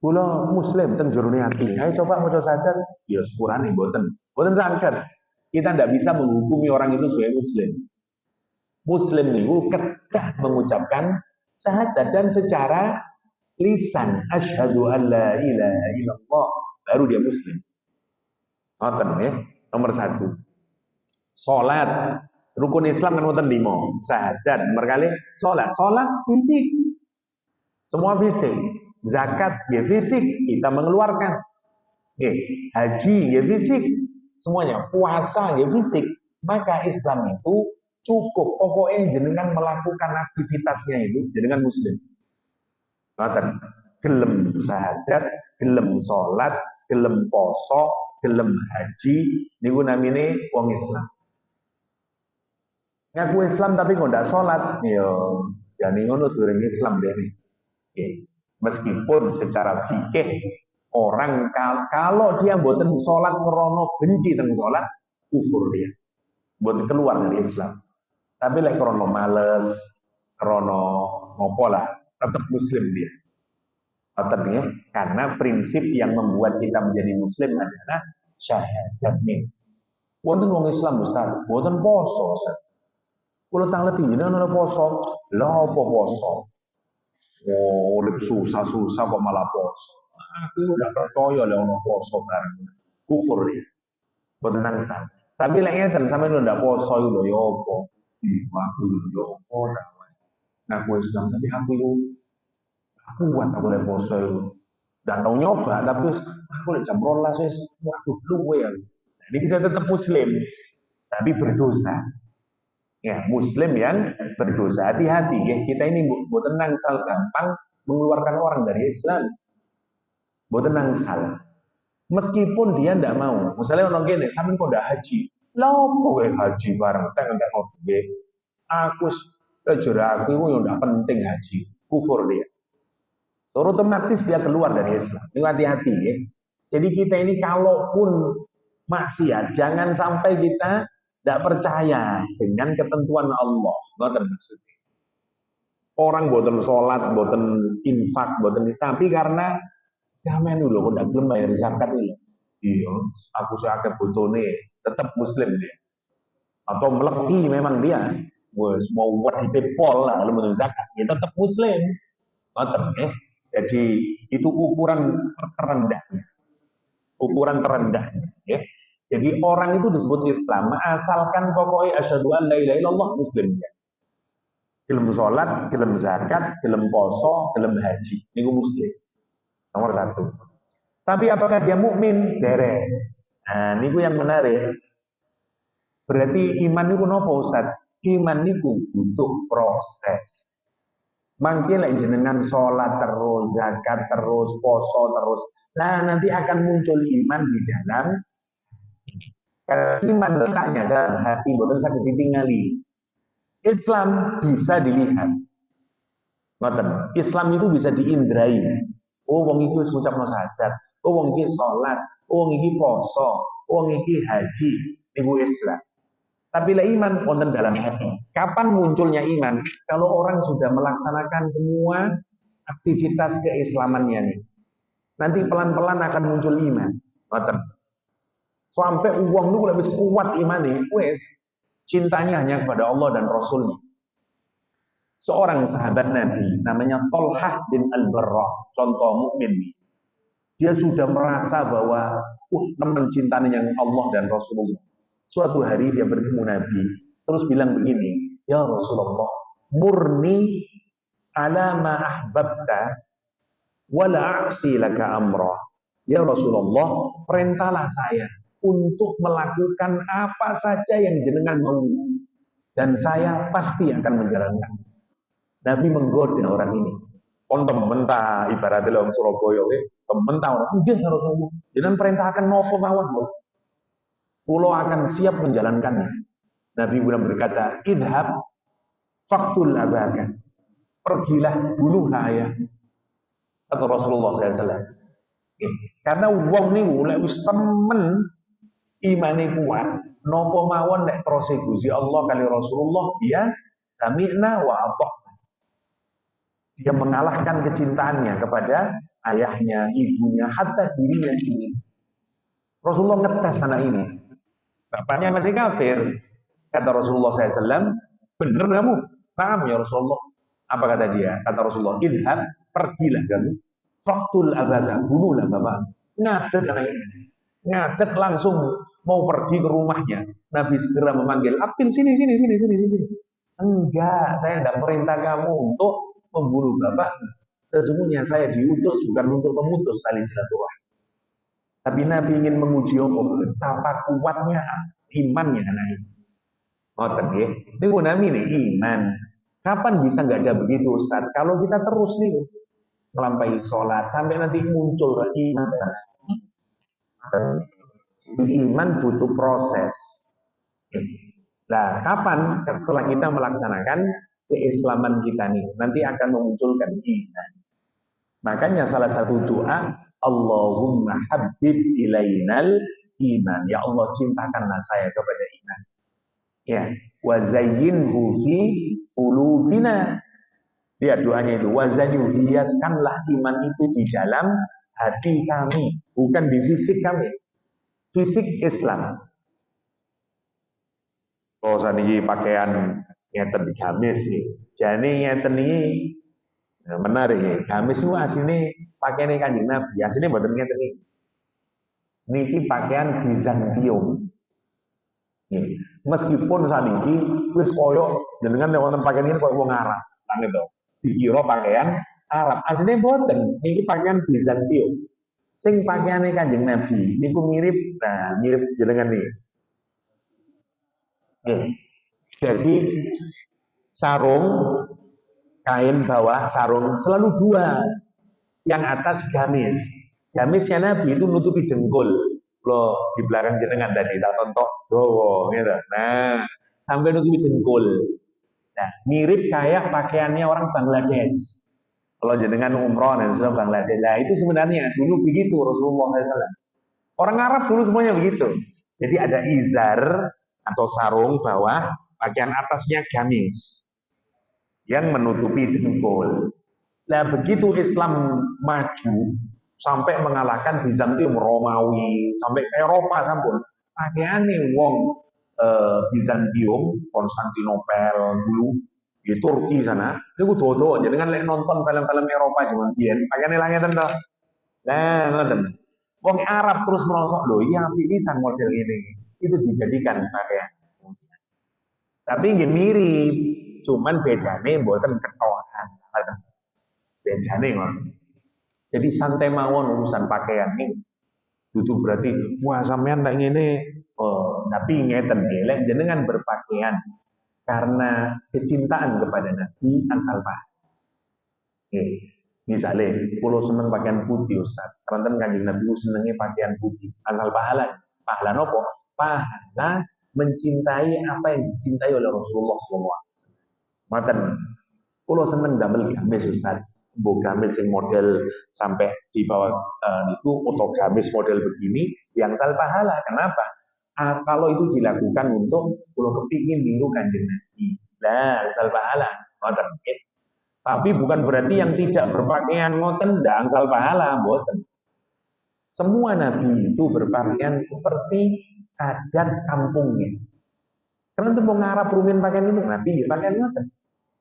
A: Kula muslim teng jerone ati. Ayo coba maca syahadat, ya sepurane boten. Boten saged. Kita tidak bisa menghukumi orang itu sebagai muslim. Muslim itu kedah mengucapkan syahadat dan secara lisan asyhadu an la ilaha illallah baru dia muslim. Ngoten ya. Nomor satu. Salat. Rukun Islam kan wonten 5. Syahadat berkali salat. Salat fisik. Semua fisik. Zakat ya fisik, kita mengeluarkan. Haji ya fisik. Semuanya. Puasa ya fisik. Maka Islam itu cukup. Pokoknya jenengan melakukan aktivitasnya itu jenengan muslim. Ngoten. Gelem syahadat, gelem salat, gelem poso, gelem haji niku namine wong Islam. Ngaku Islam tapi kok ndak salat, ya jane ngono durung Islam dene. Meskipun secara fikih orang kalau dia mboten salat krana benci teng salat, kufur dia. Mboten keluar dari Islam. Tapi lek krana males, krana ngopo lah, tetap muslim dia. Ya, karena prinsip yang membuat kita menjadi muslim adalah syahadat nih. Wonten wong Islam Ustaz, wonten poso Ustaz. Kula tangleti jenengan ana poso. Lah apa poso? Oh, lebih susah-susah kok malah poso. Aku udah percaya lek ono poso bareng. Kufur ya. Boten nangsa. Tapi lek ngeten sampeyan ndak poso lho ya apa? Aku yo apa ta. Ngaku Islam tapi aku kuat aku lek poso itu. Dan tau nyoba tapi aku lek jam 12 wis waduh luwe ya. Nah, ini bisa tetap muslim tapi berdosa. Ya, muslim yang berdosa. Hati-hati ya. Kita ini boten nangsal gampang mengeluarkan orang dari Islam. Boten nangsal. Meskipun dia ndak mau. Misalnya orang gini, sampean kok ndak haji. Lah opo haji bareng teng ndak mau duwe. Aku jujur aku yo ndak penting haji. Kufur dia. Otomatis dia keluar dari Islam. Ini hati-hati ya. Jadi kita ini kalaupun maksiat, jangan sampai kita tidak percaya dengan ketentuan Allah. Ngoten maksudnya. Orang boten sholat, boten infak, boten tapi karena jamen dulu kok ndak gelem bayar zakat iki. Iya, aku sakit botone, tetap muslim dia. Atau meleki memang dia. Wes mau buat pol lah kalau menurut zakat, dia tetap muslim. Ngoten ya. Jadi itu ukuran terendahnya. Ukuran terendahnya ya. Jadi orang itu disebut Islam asalkan pokoknya asyhadu an la ilaha illallah muslim ya. Gelem salat, gelem zakat, gelem poso, gelem haji. Niku muslim. Nomor satu. Tapi apakah dia mukmin? Derek. Nah, niku yang menarik. Berarti iman niku napa Ustaz? Iman niku butuh proses. Mangke lek jenengan sholat terus, zakat terus, poso terus. Nah, nanti akan muncul iman di dalam iman letaknya dalam hati, boten saged ditingali. Islam bisa dilihat. Ngoten. Islam itu bisa diindrai. Oh, wong iki wis ngucapno syahadat. Oh, wong iki sholat. Oh, wong iki poso. Oh, wong iki haji. Niku Islam. Tapi lah iman wonten dalam hati. Kapan munculnya iman? Kalau orang sudah melaksanakan semua aktivitas keislamannya nih. Nanti pelan-pelan akan muncul iman. Ngoten. Sampai uang itu lebih kuat iman nih, wes cintanya hanya kepada Allah dan Rasulnya. Seorang sahabat Nabi namanya Tolhah bin Al-Barrah, contoh mukmin. Dia sudah merasa bahwa teman cintanya yang Allah dan Rasulullah. Suatu hari dia bertemu Nabi, terus bilang begini, ya Rasulullah, murni ala ma ahbabta wala a'si laka amra. Ya Rasulullah, perintahlah saya untuk melakukan apa saja yang jenengan mau, dan saya pasti akan menjalankan. Nabi menggoda orang ini. On tementah ibaratnya orang Surabaya, tementah orang enggak Rasulullah. Jangan perintahkan nopo mawon, pulau akan siap menjalankannya. Nabi pun berkata, idhab faktul abaka, pergilah bunuhlah ayah. Kata Rasulullah SAW. Karena wong niku lek wis temen imane kuat, napa mawon nek terus Gusti Allah kali Rasulullah, dia sami'na wa ata'na. Dia mengalahkan kecintaannya kepada ayahnya, ibunya, hatta dirinya sendiri. Rasulullah ngetes anak ini. Bapaknya masih kafir. Kata Rasulullah SAW, benar kamu? Paham ya Rasulullah? Apa kata dia? Kata Rasulullah, idhab, pergilah kamu. Faktul abada, bunuhlah bapak. Ngadet anak ini. Ngadet langsung mau pergi ke rumahnya. Nabi segera memanggil, Abdin sini. Enggak, saya tidak perintah kamu untuk membunuh bapak. Sesungguhnya saya diutus bukan untuk memutus tali silaturahmi. Tapi Nabi ingin menguji betapa kuatnya imannya anak ini. Ngoten nggih. Niku Nabi nih iman. Kapan bisa nggak ada begitu Ustaz? Kalau kita terus nih melampaui sholat sampai nanti muncul iman. Iman butuh proses. Nah, kapan setelah kita melaksanakan keislaman kita nih nanti akan memunculkan iman. Makanya salah satu doa, Allahumma habib ilainal iman. Ya Allah, cintakanlah saya kepada iman. Ya, wa zayyinhu fi qulubina. Lihat doanya itu, wa zayyinhu, hiaskanlah iman itu di dalam hati kami, bukan di fisik kami. Fisik Islam. Oh, saniki pakaian ngeten di gamis iki. Jane ngeten iki menarik ya. Gamis itu asline pakaian Kanjeng Nabi. Asline mboten ngeten iki. Niki pakaian Bizantium. Meskipun saniki wis koyo jenengan nek wonten pakaian ini koyo wong Arab, nang itu. Dikira pakaian Arab. Asline mboten. Niki pakaian Bizantium. Sing pakaiane Kanjeng Nabi niku mirip jenengan nih. Jadi sarung kain bawah sarung selalu dua, yang atas gamis. Gamisnya Nabi itu nutupi dengkul. Loh di belakang jenengan tadi tak tontok dowo gitu. Nah, sampai nutupi dengkul. Nah, mirip kayak pakaiannya orang Bangladesh. Kalau jenengan umroh dan sudah Bangladesh, nah itu sebenarnya dulu begitu Rasulullah SAW. Orang Arab dulu semuanya begitu. Jadi ada izar atau sarung bawah, bagian atasnya gamis yang menutupi dengkul. Nah begitu Islam maju sampai mengalahkan Bizantium, Romawi, sampai ke Eropa sampun. Pakaiane wong Bizantium, Konstantinopel dulu di Turki sana, itu dodo. Jadi kan nonton film-film Eropa zaman biyen, pakaiane lah ngeten to. Nah, ngoten. Wong Arab terus merosok loh, iya pisan model ini. Itu dijadikan pakaian. Tapi nggih mirip, cuman bedane mboten ketokan. Bedane ngoten. Jadi santai mawon urusan pakaian ini. Dudu berarti wah sampean ndak ngene, tapi ngeten nggih, jenengan berpakaian karena kecintaan kepada Nabi angsal pahala. Misalnya, kalau seneng pakaian putih Ustaz, karena Kanjeng Nabi senengnya pakaian putih, angsal pahala. Pahala nopo? Pahala mencintai apa yang dicintai oleh Rasulullah SAW. Maten, kalau seneng damel gamis Ustaz, mbok gamis yang model sampai di bawah itu, atau gamis model begini, yang angsal pahala. Kenapa? Kalau itu dilakukan untuk kalau kepingin niru Kanjeng Nabi, nah angsal pahala, ngoten. Tapi bukan berarti yang tidak berpakaian ngoten ndak angsal pahala, mboten. Semua Nabi itu berpakaian seperti adat kampungnya. Karena itu mau ngarap rumin pakaian itu Nabi pakaian ngoten.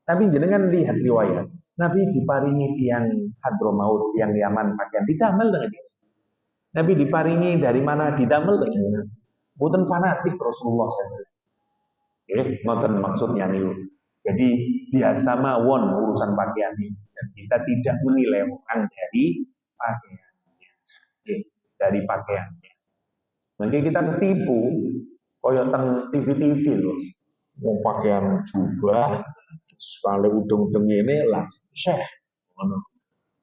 A: Tapi jenengan lihat riwayat, Nabi diparingi tiang Hadramaut, tiang Yaman pakaian didamel dengan dia. Nabi diparingi dari mana didamel dengan dia. Bukan fanatik Rasulullah SAW. Ngoten maksudnya niku. Jadi biasa mawon urusan pakaian ini. Dan kita tidak menilai orang dari pakaiannya. Oke, dari pakaiannya. Mungkin kita ketipu, koyo teng TV-TV loh. Mau pakaian jubah, kalau udung-udung ini lah, syekh.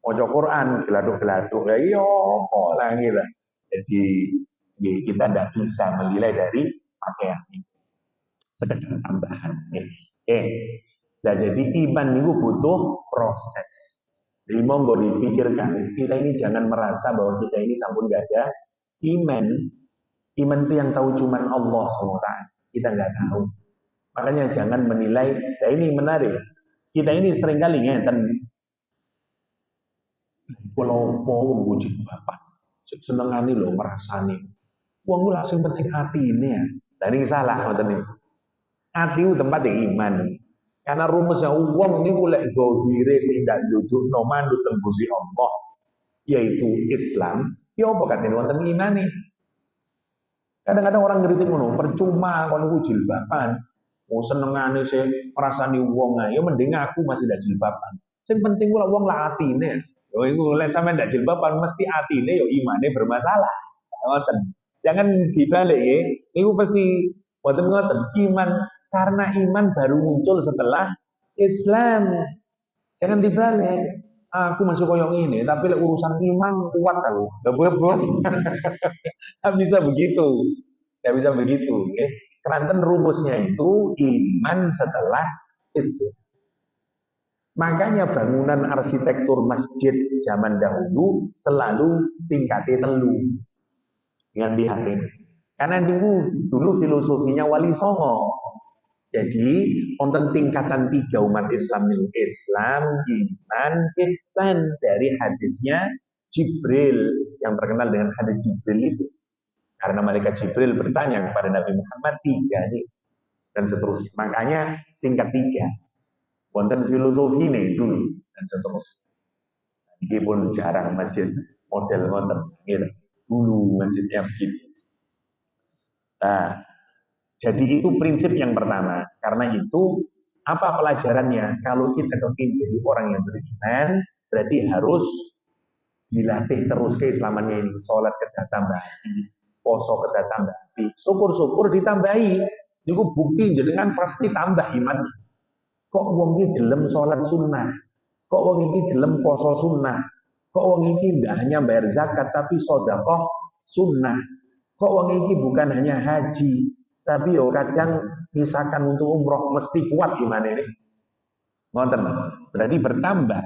A: Maca Quran, geladuk-geladuk, ya iya, kok lah gitu. Jadi kita tidak bisa menilai dari pakaian ini. Sekedar tambahan. Oke. Nah, jadi iman itu butuh proses. Jadi monggo dipikirkan, kita ini jangan merasa bahwa kita ini sampun gak ada iman. Iman itu yang tahu cuma Allah SWT. Kita nggak tahu. Makanya jangan menilai. Nah ini menarik. Kita ini seringkali ngeten. Kalau mau wujud bapak, senengani loh merasani. Wong langsung penting hati ini ya. Nah ini salah, ngoten niku. Hati itu tempat iman. Karena rumusnya uang ini boleh gohire sehingga duduk noman tembusi Allah, yaitu Islam. Ya apa katanya wonten iman nih. Kadang-kadang orang ngeritik ngono, percuma kon ku jilbaban. Mau senengane sing merasani wong ae, ya mending aku masih ndak jilbaban. Sing penting kula wong lah atine. Yo iku lek sampean ndak jilbaban mesti atine yo imane bermasalah. Ngoten. Jangan dibalik ya. Iku pasti mboten ngoten. Iman karena iman baru muncul setelah Islam. Jangan dibalik. Aku masuk koyong ini, tapi urusan iman kuat aku. Nggak bisa begitu. Nggak bisa begitu. Ya. Keranten rumusnya itu iman setelah Islam. Makanya bangunan arsitektur masjid zaman dahulu selalu tingkatnya telu. Yang dihatin. Karena dulu filosofinya Wali Songo. Jadi, wonten tingkatan 3 umat Islam itu Islam, iman, ihsan dari hadisnya Jibril yang terkenal dengan hadis Jibril itu. Karena malaikat Jibril bertanya kepada Nabi Muhammad 3 nih dan seterusnya. Makanya tingkat 3. Wonten filosofi nih dulu dan seterusnya. Ini pun jarang masjid model wonten gitu. Dulu masjidnya begitu. Nah, jadi itu prinsip yang pertama. Karena itu apa pelajarannya? Kalau kita ingin jadi orang yang beriman, berarti harus dilatih terus keislamannya ini. Sholat kedah tambahi, poso kedah tambahi, syukur-syukur ditambahi. Itu bukti jenengan pasti tambah iman. Kok wong iki gelem sholat sunnah? Kok wong iki gelem poso sunnah? Kok wong iki tidak hanya bayar zakat tapi sedekah sunnah? Kok wong iki bukan hanya haji, tapi yo kadang misalkan untuk umroh mesti kuat gimana ini? Ngoten. Berarti bertambah.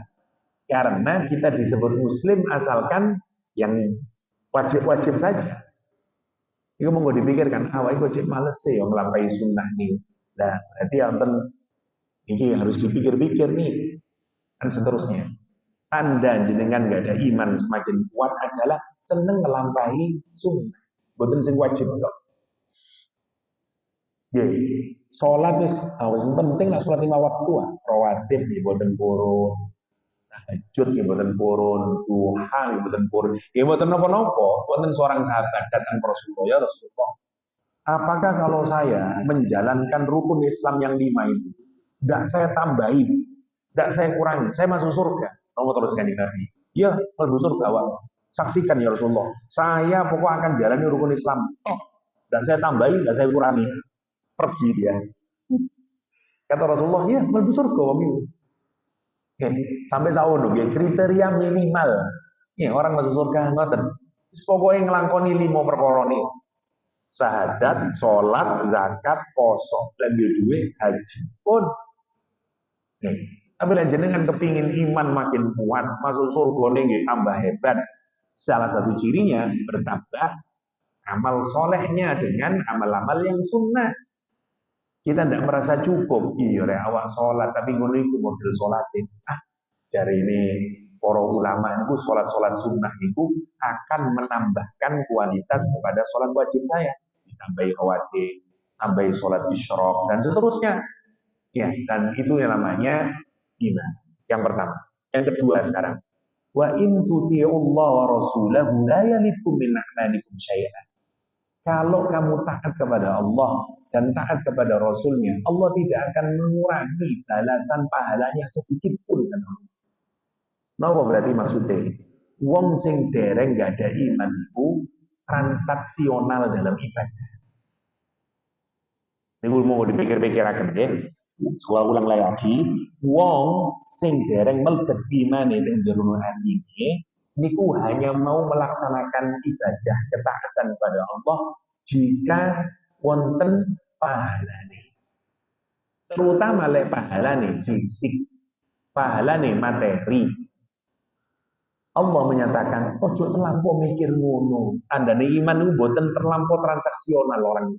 A: Karena kita disebut muslim asalkan yang wajib-wajib saja. Itu monggo dipikirkan, awak iku cek males sih yang nglampahi sunnah nih. Nah, berarti wonten ini harus dipikir-pikir nih. Dan seterusnya. Tanda jenengan nggak ada iman semakin kuat adalah seneng ngelampahi sunnah. Boten sing wajib kok. Nggih, salat wis penting lah salat 5 waktu rawatib nggih boten purun. Tahajud nggih boten purun, duha nggih boten purun. Nggih boten napa-napa, wonten seorang sahabat datang ke Rasulullah, ya Rasulullah. Apakah kalau saya menjalankan rukun Islam yang 5 itu, tidak saya tambahi, tidak saya kurangi, saya masuk surga? Kamu teruskan di Nabi. Ya, masuk surga, Wak. Saksikan ya Rasulullah. Saya pokok akan jalani rukun Islam. Dan saya tambahi, dan saya kurangi. Pergi dia. Kata Rasulullah, ya, masuk surga, Wak. Sampai sawono, kriteria minimal. Ya, orang masuk surga, ngoten. Pokoknya ngelangkoni 5 perkara ini. Syahadat, sholat, zakat, poso, dan duit haji pun. Tapi jenengan kepingin iman makin kuat, masuk surga ini tambah hebat. Salah satu cirinya bertambah amal solehnya dengan amal-amal yang sunnah. Kita tidak merasa cukup. Iya, awak sholat, tapi ngono iku model sholatin. Dari ini para ulama itu sholat-sholat sunnah itu akan menambahkan kualitas kepada sholat wajib saya. Ditambahi rawatib, tambahi sholat isyraq dan seterusnya. Ya, dan itu yang namanya iman. Yang pertama. Yang kedua sekarang. Wa in tuti'ullaha wa rasulahu la yalikum min a'malikum syai'an. Kalau kamu taat kepada Allah dan taat kepada Rasulnya, Allah tidak akan mengurangi balasan pahalanya sedikit pun. Napa berarti maksudnya? Wong sing dereng gak ada iman itu transaksional dalam ibadah. Ini mau dipikir-pikirakan ya. Sekolah ulang lagi, wong sing dereng mlebet imane ing jero atine niku hanya mau melaksanakan ibadah ketaatan pada Allah jika wonten pahalane. Terutama lek pahalane fisik, pahalane materi. Allah menyatakan, ojo terlampau mikir ngono. Andane iman itu boten terlampau transaksional orang.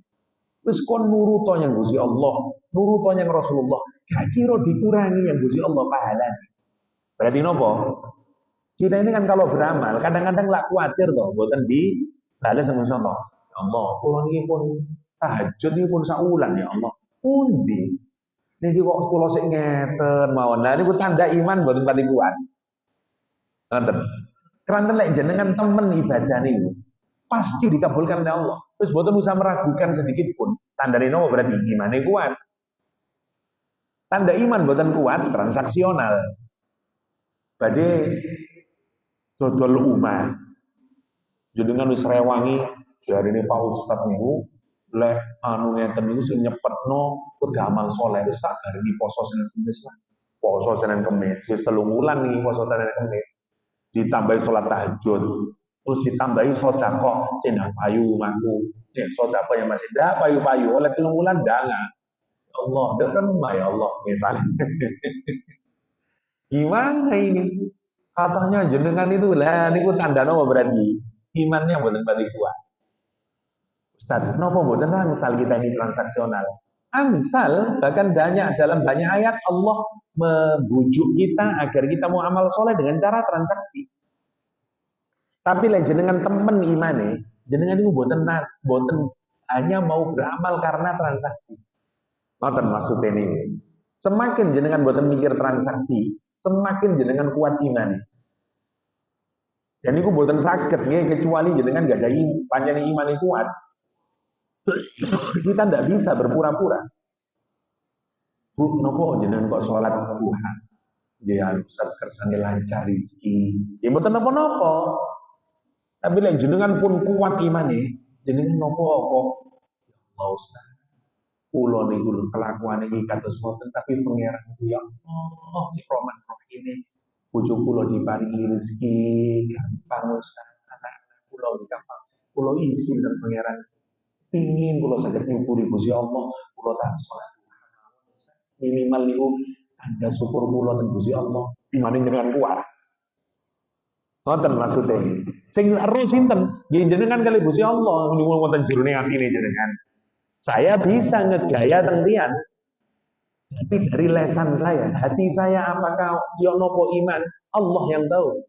A: Wis kon nuruto yang Gusti Allah, nuruto yang Rasulullah. Gak kira dikurangi yang Gusti Allah pahalane. Berarti nopo? Kita ini kan kalau beramal, kadang-kadang lah khawatir toh, boten di balas sama Allah. Ya Allah, kula niki pun tahajud niki pun saulan ya Allah. Pundi? Niki kok kula sik ngeten mawon. Lah niku tanda iman boten pati kuat. Ngoten. Keranten lek jenengan temen ibadah niku pasti dikabulkan oleh Allah. Terus boten usah meragukan sedikit pun. Tandane nopo berarti imane kuat. Tanda iman boten kuat transaksional. Badhe dodol umat. Jenengan wis rewangi jarine Pak Ustaz niku lek anu ngeten niku sing nyepetno kudu amal saleh wis tak barengi poso Senin Kamis lah. Poso Senin Kamis wis 3 wulan nih poso Senin Kamis. Ditambahi sholat tahajud, terus ditambahi sedekah cendak payu mantu. Ya, sedekah yang masih dak payu-payu oleh 3 bulan dak. Ya Allah, dak remah ya Allah misalnya. Gimana ini? Katanya jenengan itu lah niku tanda nopo berarti imannya boten balik kuat. Ustaz, nopo boten lah misal kita ini transaksional. Misal bahkan dalam banyak ayat Allah membujuk kita agar kita mau amal soleh dengan cara transaksi. Tapi lain jenengan temen imane, jenengan itu boten hanya mau beramal karena transaksi. Ngoten maksud ini. Semakin jenengan boten mikir transaksi, semakin jenengan kuat imane. Dan itu boten sakit nggih kecuali jenengan gak ada pancen iman kuat. Kita tidak bisa berpura-pura. Bu, nopo jenengan kok sholat duha? Ya, Ustaz kersane lancar rezeki. Ya mboten napa-napa. Tapi lek jenengan pun kuat imane, jenengan nopo kok? Ya Allah Ustaz. Kula niku kelakuan iki kados mboten tapi pangeran ya Allah, cek roman ini bojo kula diparingi rezeki gampang Ustaz. Anak-anak kula gampang. Kula izin dan pangeran pingin kula saged nyukuri Gusti Allah, kula tahan salat. Minimal niku tanda syukur kula teng Gusti Allah dibanding dengan kuat. Ngoten maksude. Sing ero sinten? Nggih jenengan kali Gusti Allah niku wonten jerone atine jenengan. Saya bisa ngegaya teng tiyang. Tapi dari lesan saya, hati saya apakah yo nopo iman? Allah yang tahu.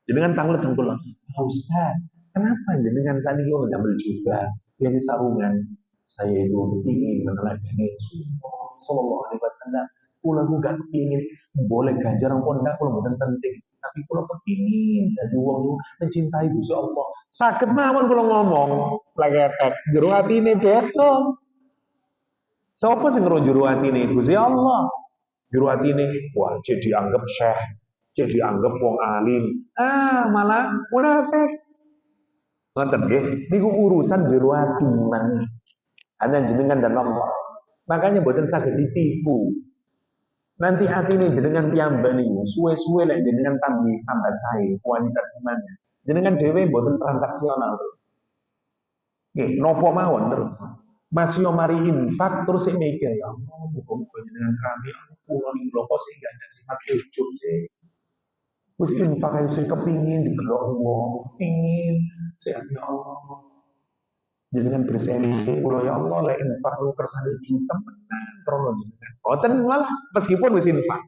A: Jenengan tanglet teng kula. Ustaz, kenapa jenengan saniki ngambil juga yang sarungan? Saya itu ingin meneladani Rasulullah Sallallahu Alaihi Wasallam. Kula gak kepingin boleh ganjaran pun enggak, kula mboten penting. Tapi kula kepingin dari wong mencintai Gusti Allah. Saged mawon kula ngomong, lagetek jero atine beto. Sapa sing ngero jero atine? Gusti Allah. Jero atine wah cek dianggap syekh, cek dianggap wong alim. Malah munafik. Ngoten nggih, niku urusan jero ati man. Ana jenengan dan Allah. Makanya boten saged ditipu. Nanti hati ini jenengan piyambak niku suwe-suwe lek jenengan tambah sae kualitas imannya. Jenengan dhewe boten transaksional terus. Nggih, napa mawon terus. Masih mari infak terus sik mikir ya Allah, muga-muga jenengan rame kula niku lho kok sik gak ada sifat ujug sih. Terus infak ae sing kepingin digelok wong, pingin sik ya Allah. Jenengan berseni kula ya Allah lek infak lu kersane juta menang krono jenengan. Boten malah meskipun wis infak.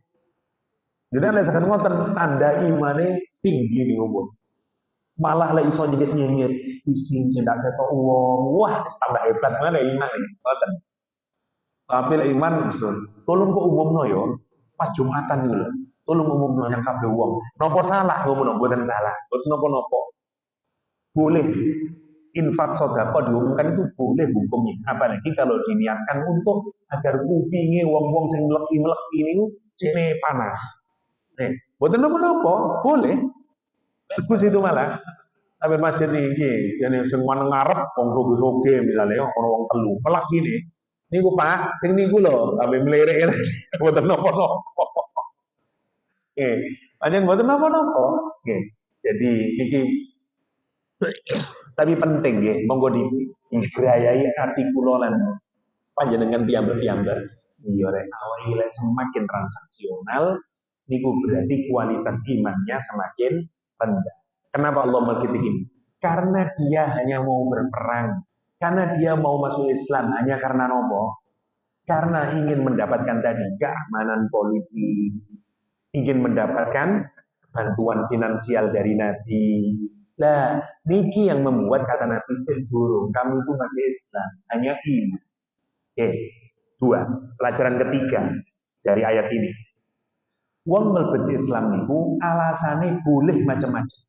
A: Jenengan lek sakit ngoten tanda imane tinggi nih umur. Malah lek iso nyengit-nyengit isin cendak ketok wong. Wah, tambah hebat mana iman iki. Ngoten. Tapi lek iman tolong kok umumno yo pas Jumatan niku lho. Tolong umumno yang kabeh wong. Napa salah ngomong mboten salah. Mboten napa-napa. Boleh infak sedekah diumumkan itu boleh hukumnya. Apalagi kalau diniatkan untuk agar kupinge wong-wong sing mleki-mleki niku cene panas. Mboten napa-napa, boleh. Bagus itu malah. Tapi masjid iki jane sing maneng ngarep wong soge-soge misalnya ono wong telu. Pelak gini. Niku Pak, sing niku lho, sampe mlirik. Mboten napa-napa. Nggih, panjenengan mboten napa-napa. Nggih. Jadi iki tapi penting nggih, monggo digrayai ati kula lan panjenengan piyambak-piyambak. Iya rek, awake lek semakin transaksional niku berarti kualitas imannya semakin rendah. Kenapa Allah mengkritik ini? Karena dia hanya mau berperang, karena dia mau masuk Islam hanya karena nopo? Karena ingin mendapatkan tadi keamanan politik, ingin mendapatkan bantuan finansial dari Nabi. Nah, niki yang membuat kata Nabi cenderung kamu itu masih Islam, hanya ini. Oke, dua, pelajaran ketiga dari ayat ini. Wong mlebet Islam niku alasannya boleh macam-macam.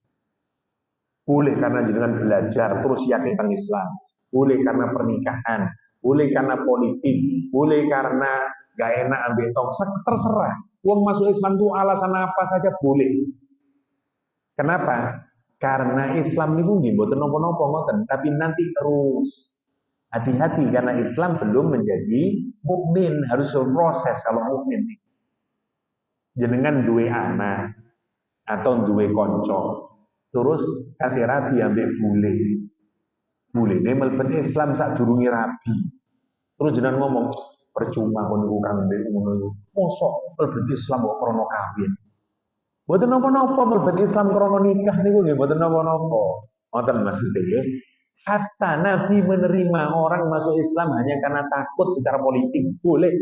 A: Boleh karena jenengan belajar terus yakin tentang Islam, boleh karena pernikahan, boleh karena politik, boleh karena gak enak ambil tong, terserah. Wong masuk Islam itu alasan apa saja boleh. Kenapa? Karena Islam itu nggih mboten napa-napa ngoten, tapi nanti terus hati-hati karena Islam belum menjadi mukmin, harus proses kalau mukmin. Jenengan duwe anak atau duwe konco, terus kate rabi ambek bule. Bulene mlebet Islam sadurunge rabi. Terus jenengan ngomong, percuma kon niku kang mbek ngono. Mosok mlebet Islam kok krana kawin. Mboten napa-napa mlebet Islam krana nikah niku nggih mboten napa-napa. Ngoten maksudnya nggih. Hatta Nabi menerima orang masuk Islam hanya karena takut secara politik, boleh.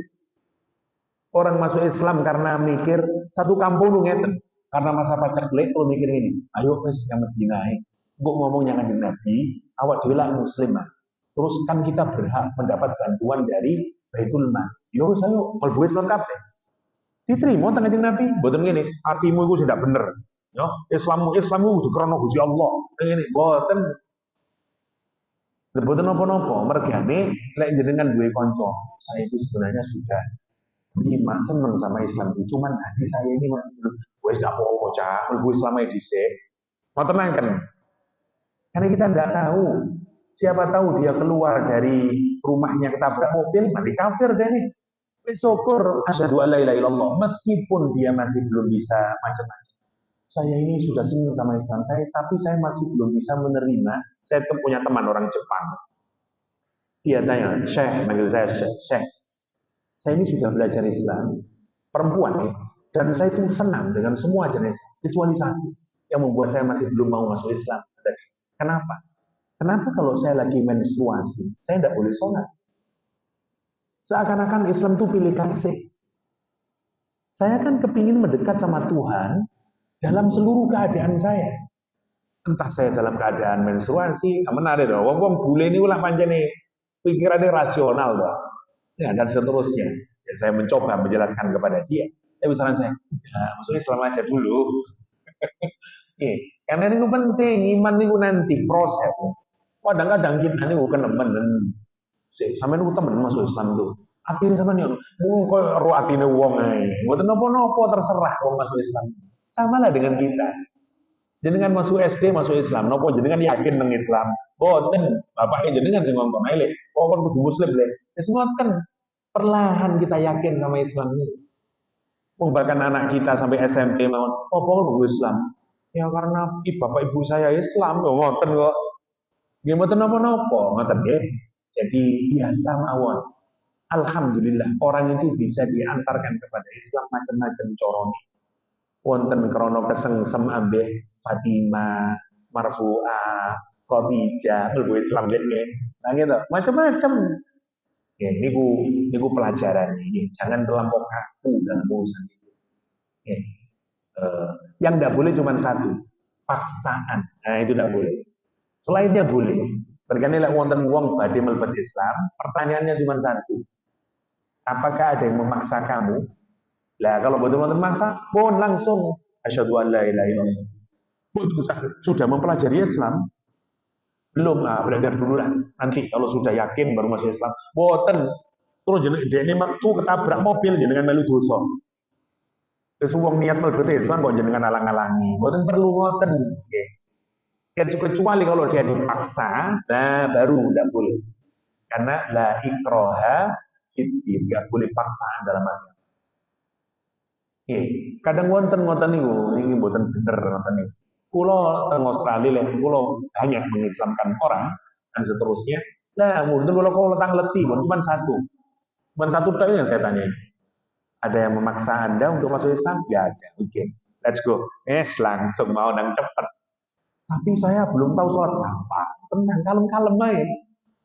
A: Orang masuk Islam karena mikir satu kampung lu ngeten. Karena masa paceklik lu mikir ini, ayo wis yang Madinah. Mbok ngomongnya kanjeng Nabi, awak dhewe lah muslim. Terus kan kita berhak mendapat bantuan dari Baitul Mal. Yo saya mlebu Islam kabeh. Diterima teng kanjeng Nabi, mboten ngene, atimu iku sudah bener. Yo, Islammu kudu krana Gusti Allah. Ngene, mboten. Mboten napa-napa, mergane lek jenengan duwe kanca, saya itu sebenarnya sudah lima seneng sama Islam itu, cuman hati saya ini masih belum. Wes gak apa-apa cah, mlebu Islam ae dhisik. Mau tenang kan? Karena kita tidak tahu. Siapa tahu dia keluar dari rumahnya ketabrak mobil, mati kafir deh nih. Syukur asyhadu alla ilaha illallah, meskipun dia masih belum bisa macam-macam. Saya ini sudah senang sama Islam saya, tapi saya masih belum bisa menerima. Saya punya teman orang Jepang. Dia tanya, Syekh, manggil saya Syekh. Saya ini sudah belajar Islam, perempuan ya, dan saya itu senang dengan semua jenis, kecuali satu yang membuat saya masih belum mau masuk Islam. Kenapa? Kenapa kalau saya lagi menstruasi, saya tidak boleh sholat? Seakan-akan Islam itu pilih kasih. Saya kan kepingin mendekat sama Tuhan dalam seluruh keadaan saya. Entah saya dalam keadaan menstruasi, menarik dong. Wong bule ini ulah panjang nih, pikirannya rasional dong. Ya, dan seterusnya. Ya, saya mencoba menjelaskan kepada dia. Tapi saran saya, ya, masuk Islam aja dulu. Karena ini penting, iman ini nanti proses. Kadang-kadang kita ini bukan teman, sampai ini teman masuk Islam itu. Akhirnya sama nih, kok roh atine wong ae. Mboten napa-napa terserah wong masuk Islam. Sama lah dengan kita. Jenengan masuk SD masuk Islam, nopo jenengan yakin nang Islam. Boten, bapaknya jenengan sing ngomong ae lek, kok kon kudu muslim lek. Wis ngoten. Perlahan kita yakin sama Islam ini. Bahkan anak kita sampai SMP mawon, opo kudu Islam? Ya karena bapak ibu saya Islam, ngoten kok. Nggih mboten napa-napa, ngoten nggih. Jadi biasa mawon. Alhamdulillah orang itu bisa diantarkan kepada Islam macam-macam corone. Wonten krana kesengsem ambek Fatimah, Marfu'ah, Khadijah, mlebu Islam dene. Nah gitu, macam-macam. Ya, niku pelajaran ini. Jangan terlampau kaku dalam urusan itu. Ya. Yang tidak boleh cuma satu, paksaan. Nah itu tidak boleh. Selainnya boleh. Berkali lek wonten wong badhe mlebet Islam, pertanyaannya cuma satu. Apakah ada yang memaksa kamu? Lah kalau betul-betul memaksa, pun langsung asyhadu an la ilaha illallah. Sudah mempelajari Islam, Belum, belajar dulu lah. Nanti kalau sudah yakin baru masuk Islam. Boten, terus jenenge metu ketabrak mobil jenengan melu dosa. Terus wong niat mlebu Islam kok jenengan alang-alangi. Boten perlu ngoten. Nggih. Kecuali kalau dia dipaksa, nah baru tidak boleh. Karena la ikroha fiddin, nggak boleh paksaan dalam agama. Kadang wonten ngoten niku, niki mboten bener ngoten niku. Kulo teng Australia lek kulo banyak mengislamkan orang dan seterusnya. Nah, mungkin kalau tang letih, cuma satu. Cuma satu tok yang saya tanya. Ada yang memaksa Anda untuk masuk Islam? Ya ada. Oke. Let's go. Langsung mau nang cepet. Tapi saya belum tahu sholat apa. Tenang, kalem-kalem aja.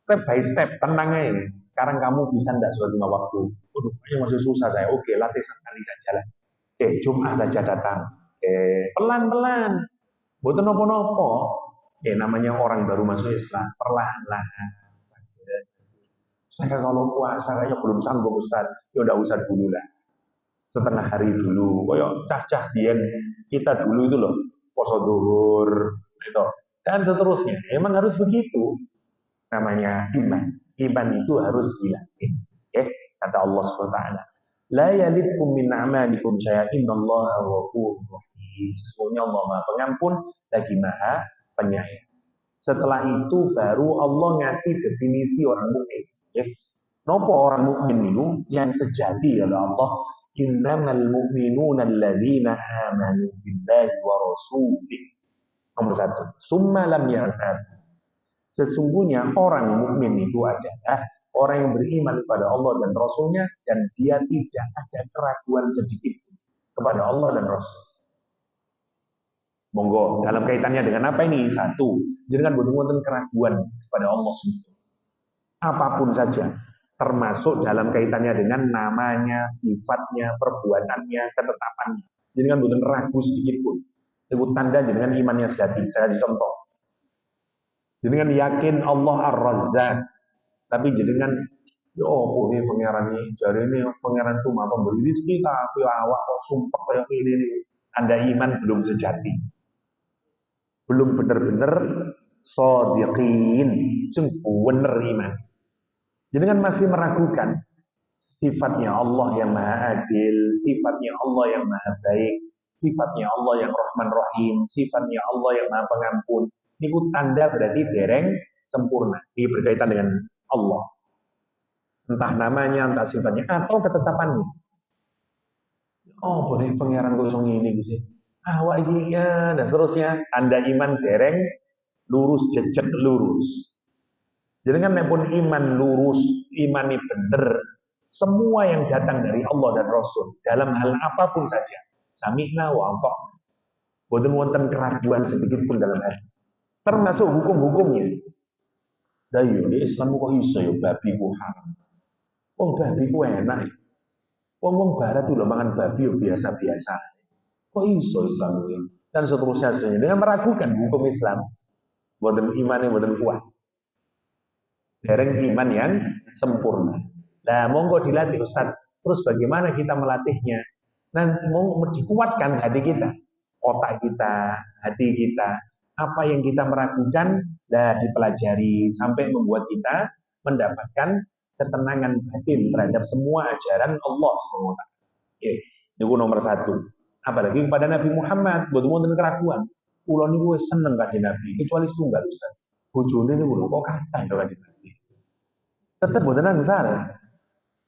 A: Step by step, tenang aja. Sekarang kamu bisa enggak sholat 5 waktu? Waduh, ini masih susah saya. Oke, latih sekali saja lah. Oke, Jumat saja datang. Oke, pelan-pelan. Buat nopo-nopo. Namanya orang baru masuk Islam, perlahan-lahan. Saya kalau puasa kayaknya belum sanggup Ustaz. Ya udah usah dulu lah. Setengah hari dulu. Koyok cah-cah biyen kita dulu itu loh, poso duhur itu. Dan seterusnya. Emang harus begitu. Namanya iman. Iman itu harus dilatih. Kata Allah SWT. La yalidkum min a'malikum syai'an innallaha ghafurur rahim. Sesungguhnya Allah Maha Pengampun lagi Maha Penyayang. Setelah itu baru Allah ngasih definisi orang mukmin. Nopo orang mukmin itu yang sejati oleh Allah. Innamal mu'minuna alladzina amanu billahi wa rasulih. Nomor 1. Summa lam yartab. Sesungguhnya orang mukmin itu adalah orang yang beriman kepada Allah dan Rasulnya dan dia tidak ada keraguan sedikit kepada Allah dan Rasul. Monggo, dalam kaitannya dengan apa ini? 1, jangan boten-boten keraguan kepada Allah SWT. Apapun saja, termasuk dalam kaitannya dengan namanya, sifatnya, perbuatannya, ketetapannya. Jangan boten ragu sedikit pun. Itu tanda dengan imannya sejati. Saya kasih contoh. Jenengan yakin Allah Ar-Razzaq, tapi jenengan ini pangeran ini, jari ini pangeran itu maha pemberi rezeki, tapi awak kok sumpah kayak ini. Anda iman belum sejati, belum benar-benar shodiqin, sing bener iman. Jenengan masih meragukan sifatnya Allah yang maha adil, sifatnya Allah yang maha baik, sifatnya Allah yang Rahman Rahim, sifatnya Allah yang maha pengampun. Ini tanda berarti dereng sempurna. Ini berkaitan dengan Allah. Entah namanya, entah sifatnya, atau ketetapannya. Oh, boleh pangeran kosong ini sih. Wah ini ya, dan seterusnya. Tanda iman dereng lurus, jejak lurus. Jadi kan pun iman lurus, iman ini benar. Semua yang datang dari Allah dan Rasul dalam hal apapun saja. Sami'na wa ata'na. Boten wonten keraguan sedikit pun dalam hati. Termasuk hukum-hukumnya. Dayo di Islam kok iso ya babi ku haram. Wong babi ku enak. Wong barat tuh mangan babi biasa-biasa. Kok iso Islam ini? Dan seterusnya dengan meragukan hukum Islam. Boten imannya boten kuat. Dereng iman yang sempurna. Nah, monggo dilatih Ustaz. Terus bagaimana kita melatihnya? Nanti mau dikuatkan hati kita, otak kita, hati kita. Apa yang kita meragukan, dipelajari sampai membuat kita mendapatkan ketenangan batin terhadap semua ajaran Allah SWT. Itu nomor 1. Apalagi kepada Nabi Muhammad, boten-boten keraguan. Kulo niku wis seneng kanjeng Nabi, kecuali setunggal Ustaz. Bojone niku lho kok kathah to kanjeng Nabi. Tetep boten salah.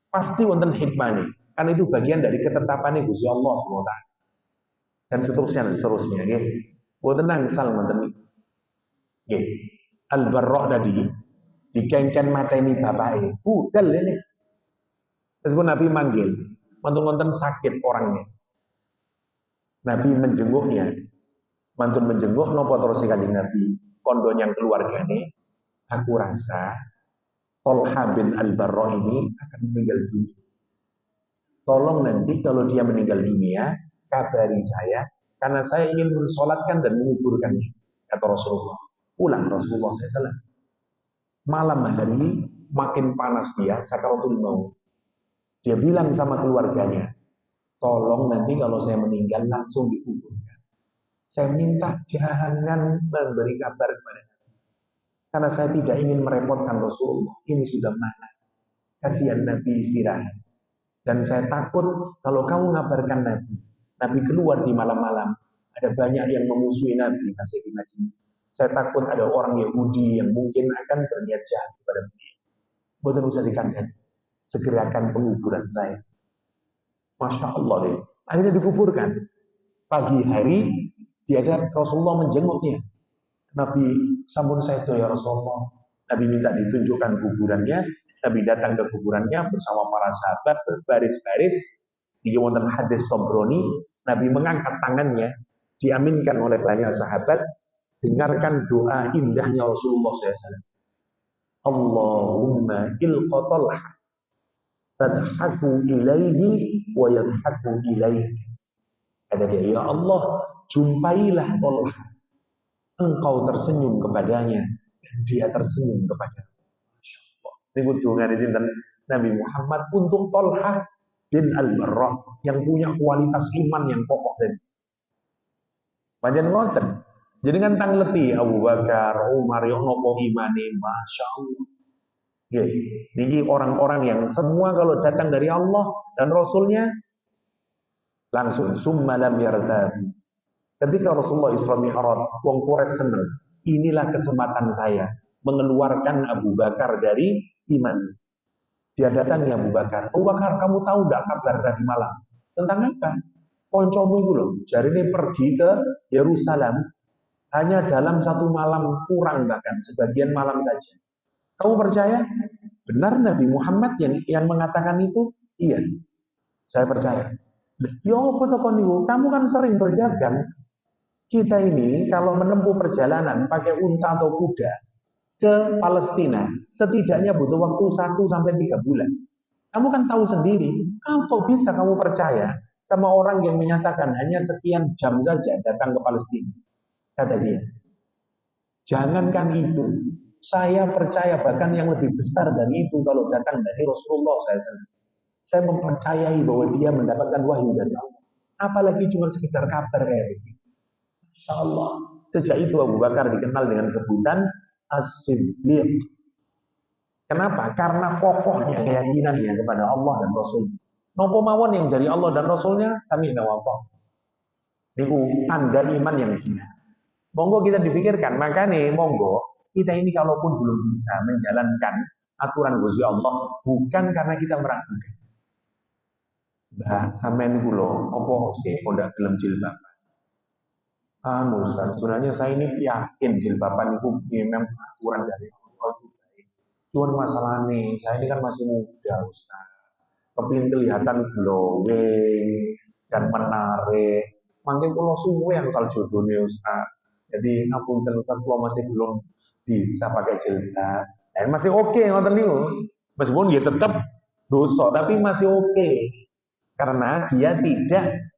A: Pasti wonten hikmahnya. Karena itu bagian dari ketetapan Gusti Allah SWT. Dan seterusnya. Ya. Boten nangsal wonten iki. Nggih. Al-Barra tadi dikengken mateni bapake. Budal ini. Terus Nabi manggil. Mantun-mantun sakit orangnya. Nabi menjenguknya. Mantun menjenguk napa terus kanjeng Nabi. Kondon yang keluargane. Aku rasa Tolha bin Al-Barra ini akan meninggal dunia. Tolong nanti kalau dia meninggal dunia, kabari saya, karena saya ingin mensolatkan dan menguburkannya, kata Rasulullah. Pulang Rasulullah SAW. Malam hari makin panas dia, sakaratul maut. Dia bilang sama keluarganya, tolong nanti kalau saya meninggal langsung dikuburkan. Saya minta jangan memberi kabar kepada Nabi. karena saya tidak ingin merepotkan Rasulullah. Ini sudah malam. Kasihan Nabi istirahat. Dan saya takut kalau kamu ngabarkan Nabi, Nabi keluar di malam-malam, ada banyak yang memusuhi Nabi masih di Madinah. Saya takut ada orang Yahudi yang mungkin akan berniat jahat kepada beliau. Bukan usah dikandang. Segerakan penguburan saya. Masya Allah deh. Akhirnya dikuburkan. Pagi hari diada Rasulullah menjenguknya. Nabi sampun saya itu ya Rasulullah. Nabi minta ditunjukkan kuburannya. Nabi datang ke kuburannya bersama para sahabat berbaris-baris. Di wonten hadis Tobroni, Nabi mengangkat tangannya, diaminkan oleh banyak sahabat. Dengarkan doa indahnya Rasulullah SAW. Allahumma ilqatalha tadhaku ilaihi wa yadhaku ilaihi. Kata dia, ya Allah, jumpailah Talha. Engkau tersenyum kepadanya dan dia tersenyum kepada. Ini doa di sini Nabi Muhammad untuk Talha bin Al-Barra yang punya kualitas iman yang kokoh dan panjang ngoten. Jadi kan tangleti Abu Bakar, Umar yang nopo imane, masya Allah. Ini orang-orang yang semua kalau datang dari Allah dan Rasulnya langsung summa lam yartabu. Ketika Rasulullah Isra Mi'raj, wong Quraisy seneng. Inilah kesempatan saya mengeluarkan Abu Bakar dari iman. Dia datangi Abu Bakar. Abu Bakar, kamu tahu enggak kabar tadi malam? Tentang apa? Koncomu itu loh. Jadi ini pergi ke Yerusalem hanya dalam satu malam kurang bahkan sebagian malam saja. Kamu percaya? Benar Nabi Muhammad yang mengatakan itu? Iya. Saya percaya. Ya apa toh kamu kan sering berdagang. Kita ini kalau menempuh perjalanan pakai unta atau kuda ke Palestina, setidaknya butuh waktu 1-3 bulan. Kamu kan tahu sendiri, kok bisa kamu percaya sama orang yang menyatakan hanya sekian jam saja datang ke Palestina? Kata dia, jangankan itu, saya percaya bahkan yang lebih besar dari itu kalau datang dari Rasulullah SAW. Saya mempercayai bahwa dia mendapatkan wahyu dari Allah. Apalagi cuma sekedar kabar kayak gitu. Masya Allah. Sejak itu Abu Bakar dikenal dengan sebutan As-Siddiq. Kenapa? Karena kokohnya keyakinannya kepada Allah dan Rasul. Nopo mawon yang dari Allah dan Rasulnya sami'na wa ata'na. Itu tanda iman yang gila. Monggo kita dipikirkan, makanya monggo kita ini kalaupun belum bisa menjalankan aturan Gusti Allah, bukan karena kita meragukan. Mbak, sampean niku lho, apa sih kok ndak gelem jilbaban? Ustaz, sebenarnya saya ini yakin jilbaban itu memang aturan dari Allah itu baik. Cuman masalahnya, saya ini kan masih muda, Ustaz. Kepingin kelihatan glowing dan menarik. Mungkin kalau semua yang asal jodohnya, Ustaz. Jadi ngapunten Ustaz, kalau masih belum bisa pakai jilbab. Masih oke ngoten niku. Meskipun ya tetap dosa, tapi masih oke. Karena dia tidak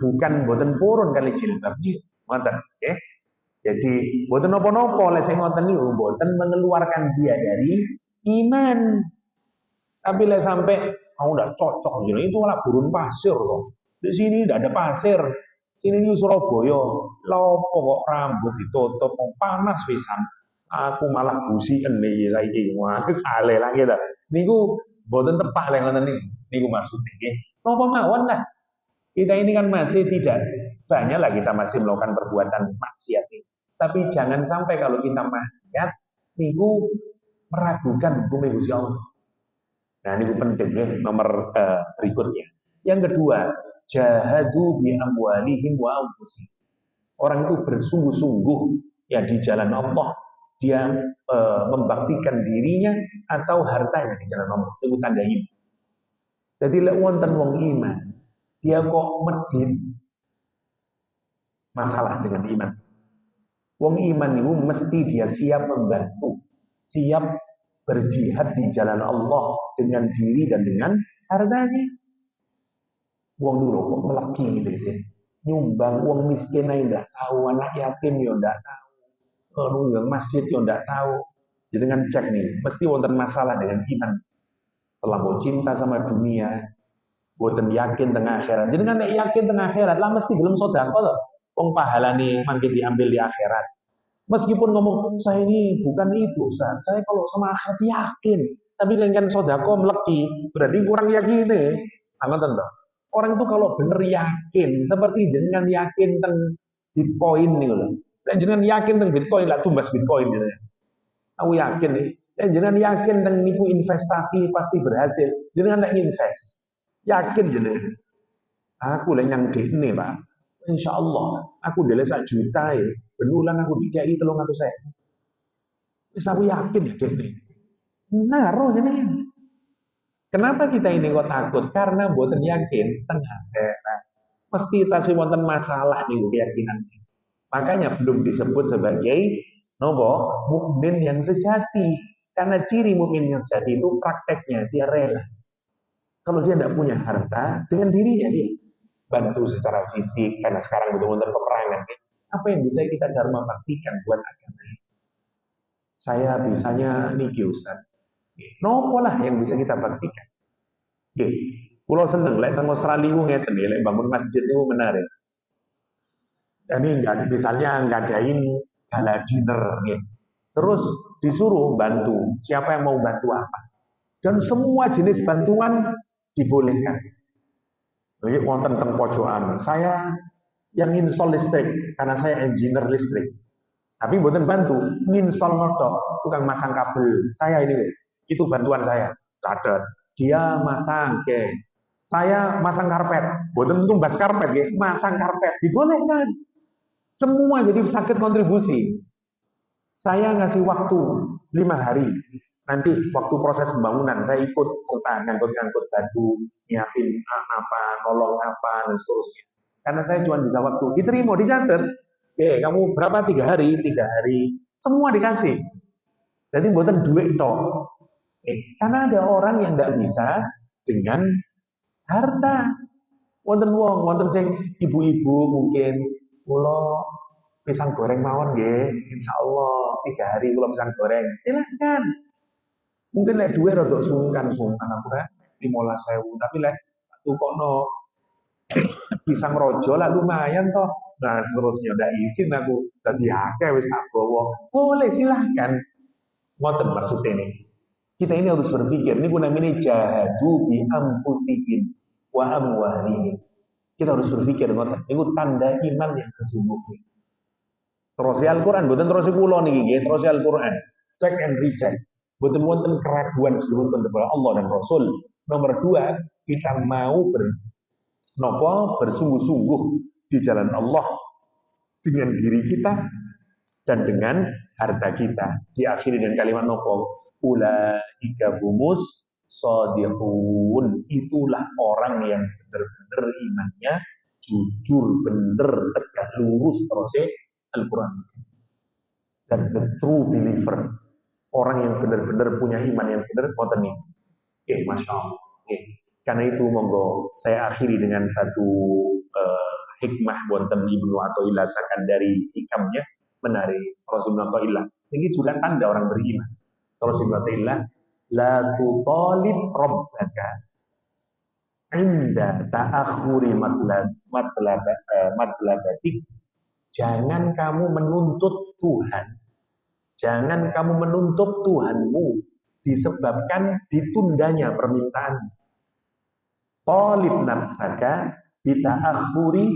A: bukan boten purun kali jilbab niku. Ngoten, nggih. Jadi boten napa-napa lek sing ngoten niku boten mengeluarkan dia dari iman. Tapi lek sampai udah cocok gitu, itu malah gurun pasir kok. Di sini tidak ada pasir. Sini ini Surabaya. Lopo kok rambut ditutup panas pisan. Aku malah busien nih saiki. Wah, sale lagi dah. Niku boten tepak lek ngoten niku. Niku maksudnya nggih. Napa mawon lah. Kita ini kan masih tidak banyak lah kita masih melakukan perbuatan maksiat ini. Tapi jangan sampai kalau kita maksiat niku meragukan hukum Gusti Allah. Nah, ini penting ya, nomor berikutnya. Yang kedua, jahadu bi amwalihim wa anfusihim. Orang itu bersungguh-sungguh ya di jalan Allah, dia membaktikan dirinya atau hartanya di jalan Allah. Itu tanda iman. Jadi lek wonten wong iman, dia kok medit masalah dengan iman. Wong iman itu mesti dia siap membantu, siap berjihad di jalan Allah dengan diri dan dengan hartanya. Wong dulu kok meleki gitu sih. Nyumbang wong miskin aja enggak tahu, anak yatim ya enggak tahu. Yang masjid ya enggak tahu. Jadi dengan cek nih, mesti wonten masalah dengan iman. Terlalu cinta sama dunia, boten yakin tengah akhirat. Jadi kan yakin tengah akhirat lah mesti gelem sedekah to. Wong pahalane mangke diambil di akhirat. Meskipun ngomong saya ini bukan itu, Ustaz. Saya kalau sama akhirat yakin, tapi kan sodako meleki, berarti kurang yakin nih. Angan tentu. Orang itu kalau bener yakin, seperti jenengan yakin tentang Bitcoin nih loh. Dan jenengan yakin tentang Bitcoin lah tumbas Bitcoin gitu. Aku yakin nih. Dan jenengan yakin tentang niku investasi pasti berhasil. Jenengan nak invest. Yakin jenengan. Aku lah yang ini Pak. Insya Allah, aku dele 1 juta ya. Benulan aku dikai 300.000. Wis aku yakin ya ini. Naruh jenengan. Kenapa kita ini kok takut? Karena buatan yakin tengah akhirat. Mesti tasih wonten masalah nih keyakinan. Makanya belum disebut sebagai nopo mukmin yang sejati. Karena ciri mukmin yang sejati itu prakteknya dia rela. Kalau dia tidak punya harta, dengan dirinya dia bantu secara fisik. Karena sekarang betul-betul peperangan. Apa yang bisa kita dharma baktikan buat agama? Saya bisanya niki Ustaz. Nopo lah yang bisa kita baktikan. Oke, pulau seneng, lek teng Australia ngeten lek bangun masjid itu menarik. Ini misalnya ngadain gala dinner gitu. Terus disuruh bantu, siapa yang mau bantu apa. Dan semua jenis bantuan dibolehkan. Jadi wonten teng pojokan. Saya yang install listrik karena saya engineer listrik. Tapi buatan bantu, install notok, tukang masang kabel. Saya ini, itu bantuan saya. Cadat. Dia masang, oke. Saya masang karpet. Buatan tumbas karpet, ya. Masang karpet. Dibolehkan. Semua jadi sakit kontribusi. Saya ngasih waktu 5 hari. Nanti waktu proses pembangunan, saya ikut serta ngangkut-ngangkut batu, nyiapin apa, nolong apa, dan seterusnya. Karena saya cuma bisa waktu. Diterima, dicatat. Oke, kamu berapa? 3 hari? 3 hari. Semua dikasih. Jadi buatan duit toh. Karena ada orang yang tidak bisa dengan harta. Wonten wong, wonten sing ibu-ibu mungkin kula pisang goreng mawon nggih, insyaallah 3 hari kula pisang goreng. Silakan. Mungkin lek duwe rada sungkan aku rek 15.000, tapi lek tukokno pisang rojo lah lumayan toh. Nah, seterusnya udah izin aku dadi akeh wis tak bawa. Boleh silahkan. Ngoten maksudnya ini. Kita ini harus berpikir, ini namanya jahadu bi anfusihim wa amwalihim. Kita harus berpikir ngoten. Itu tanda iman yang sesungguhnya. Terus Al-Qur'an mboten terus kula niki nggih, terus Al-Qur'an. Check and recheck. Mboten wonten keraguan sebelum kepada Allah dan Rasul. Nomor 2, kita mau bersungguh-sungguh di jalan Allah dengan diri kita dan dengan harta kita. Diakhiri dengan kalimat nopo? Ulaika humus shadiqun. Itulah orang yang benar-benar imannya jujur, benar, tegak lurus terus Al-Quran. Dan the true believer, orang yang benar-benar punya iman yang benar, ngoten nih. Oke, masya Allah. Oke. Karena itu monggo saya akhiri dengan satu hikmah wonten Ibnu Athaillah Sakandari hikamnya menarik. Rasulullah Athaillah. Ini juga tanda orang beriman. Rasulullah Athaillah, la tutalib rabbaka inda ta'akhuri matlabatik. Jangan kamu menuntut Tuhan. Jangan kamu menuntut Tuhanmu disebabkan ditundanya permintaan. Talib nafsaka bita'akhuri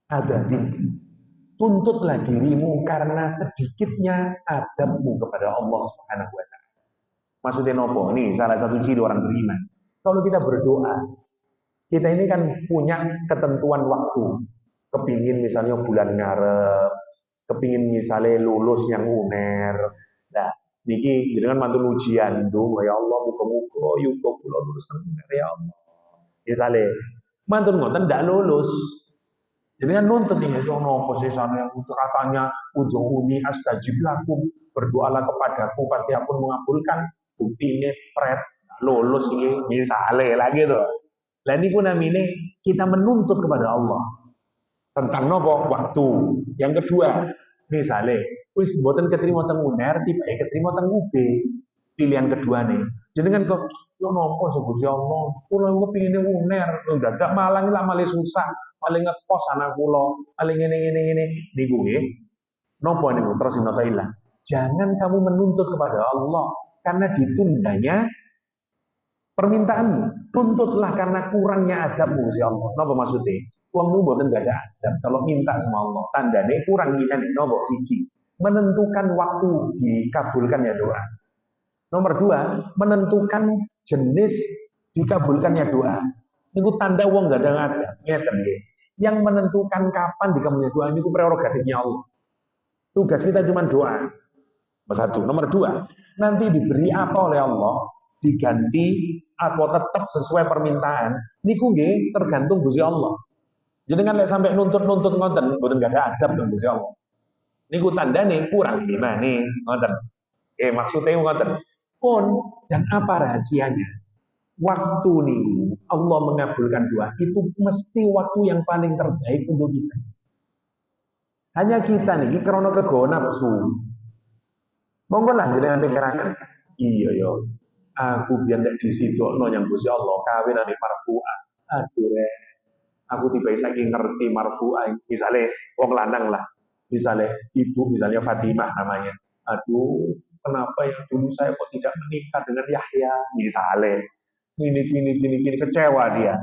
A: adadik. Tuntutlah dirimu karena sedikitnya adabmu kepada Allah Subhanahu wa taala. Maksudnya nopo? Ini salah satu ciri orang beriman. Kalau kita berdoa, kita ini kan punya ketentuan waktu. Kepingin misalnya bulan ngarep, kepingin misalnya lulus yang UNER. Nah, niki dengan mantul ujian tuh, ya Allah, muga-muga yuga kula lulus UNER ya Allah. Misalnya, mantul ngoten ndak lulus. Jadi kan nuntut nih, itu nopo sih sana yang katanya udhuni astajib lakum, berdoalah kepadaku pasti aku mengabulkan. Bukti ini pret lulus ini misalnya lagi tuh. Lah niku namine kita menuntut kepada Allah tentang nopo waktu. Yang kedua, misalnya wis mboten keterima teng UNER, tiba keterima teng UB. Pilihan kedua nih. Jenengan kok yo nopo Gusti Allah, kula kepingine UNER, dadak Malang lah malah susah. Paling ngekos anak kula, paling ngene niku nggih. Nopo niku terus ilah. Jangan kamu menuntut kepada Allah karena ditundanya permintaanmu. Tuntutlah karena kurangnya adabmu si Allah. Nopo maksudnya? Wongmu mboten gak ada adab kalau minta sama Allah. Tandane kurang ngene nopo siji. Menentukan waktu dikabulkannya doa. Nomor dua, menentukan jenis dikabulkannya doa. Itu tanda wong gak ada adab. Yang menentukan kapan dikabulkannya doa itu prerogatifnya Allah. Tugas kita cuma doa. Nomor satu. Nomor dua, nanti diberi apa oleh Allah, diganti atau tetap sesuai permintaan. Niku nggih tergantung Gusti Allah. Jadi kan lek sampai nuntut-nuntut ngoten, mboten gak ada adab nang Gusti Allah. Niku tandane kurang gimana ngoten. Maksudnya ngoten. Pun dan apa rahasianya? Waktu niku Allah mengabulkan doa itu mesti waktu yang paling terbaik untuk kita. Hanya kita nih, karena kegawa nafsu. Monggo lah jenengan pikiraken. Iya yo. Aku biar ndak disidokno yang Gusti Allah kawin ane marfu'ah. Aduh re. Aku tiba saking ngerti marfu'ah. Misale wong lanang lah. Misale ibu misalnya Fatimah namanya. Aduh, kenapa ya dulu saya kok tidak menikah dengan Yahya? Misale. Gini kecewa dia.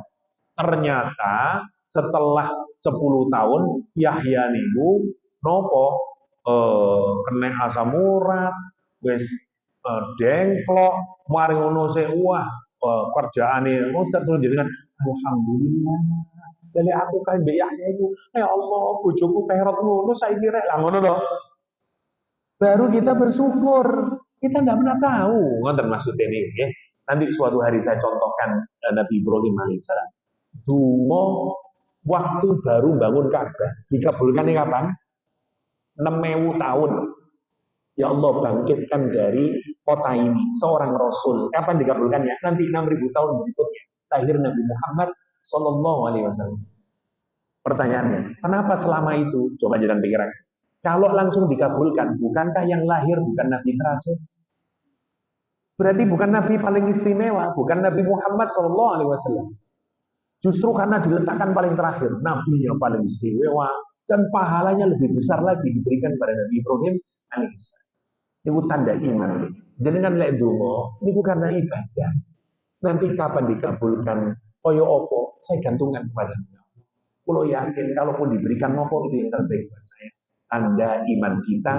A: Ternyata setelah 10 tahun Yahya niku nopo kena asam urat wis dengklok mari ngono sik wah kerjaane ngoten terus jenengan alhamdulillah dari aku kan mbek Yahya iku ya Allah bojoku perot ngono saiki rek lah ngono to baru kita bersyukur kita tidak pernah tahu ngoten maksudnya ini ya. Nanti suatu hari saya contohkan Nabi Ibrahim alaihissalam Dungo waktu baru bangun Ka'bah. Dikabulkannya kapan? 6.000 tahun. Ya Allah bangkitkan dari kota ini seorang Rasul. Kapan dikabulkannya? Nanti 6.000 tahun berikutnya. Lahir Nabi Muhammad Sallallahu Alaihi Wasallam. Pertanyaannya, kenapa selama itu? Coba jangan pikiran. Kalau langsung dikabulkan, bukankah yang lahir bukan Nabi terakhir? Berarti bukan Nabi paling istimewa, bukan Nabi Muhammad Sallallahu Alaihi Wasallam. Justru karena diletakkan paling terakhir, Nabi yang paling istimewa dan pahalanya lebih besar lagi diberikan pada Nabi Ibrahim alaihissalam. Itu tanda iman. Jadi kan lek donga niku karena ibadah. Nanti kapan dikabulkan koyo opo, saya gantungkan kepada Allah. Kalau yakin kalaupun diberikan opo itu yang terbaik buat saya. Tanda iman kita.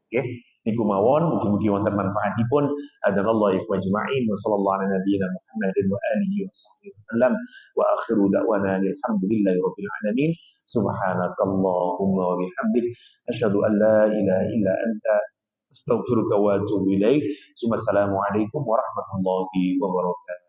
A: Oke. Niku mawon mugi-mugi wonten manfaatipun hadallahu wa ajma'in wa sallallahu ala nabiyyina Muhammadin wa alihi wasallam wa akhiru da'wana alhamdulillahi rabbil alamin subhanakallahumma wa bihamdik asyhadu an la ilaha illa anta astaghfiruka wa atubu ilaik. Assalamualaikum warahmatullahi wabarakatuh.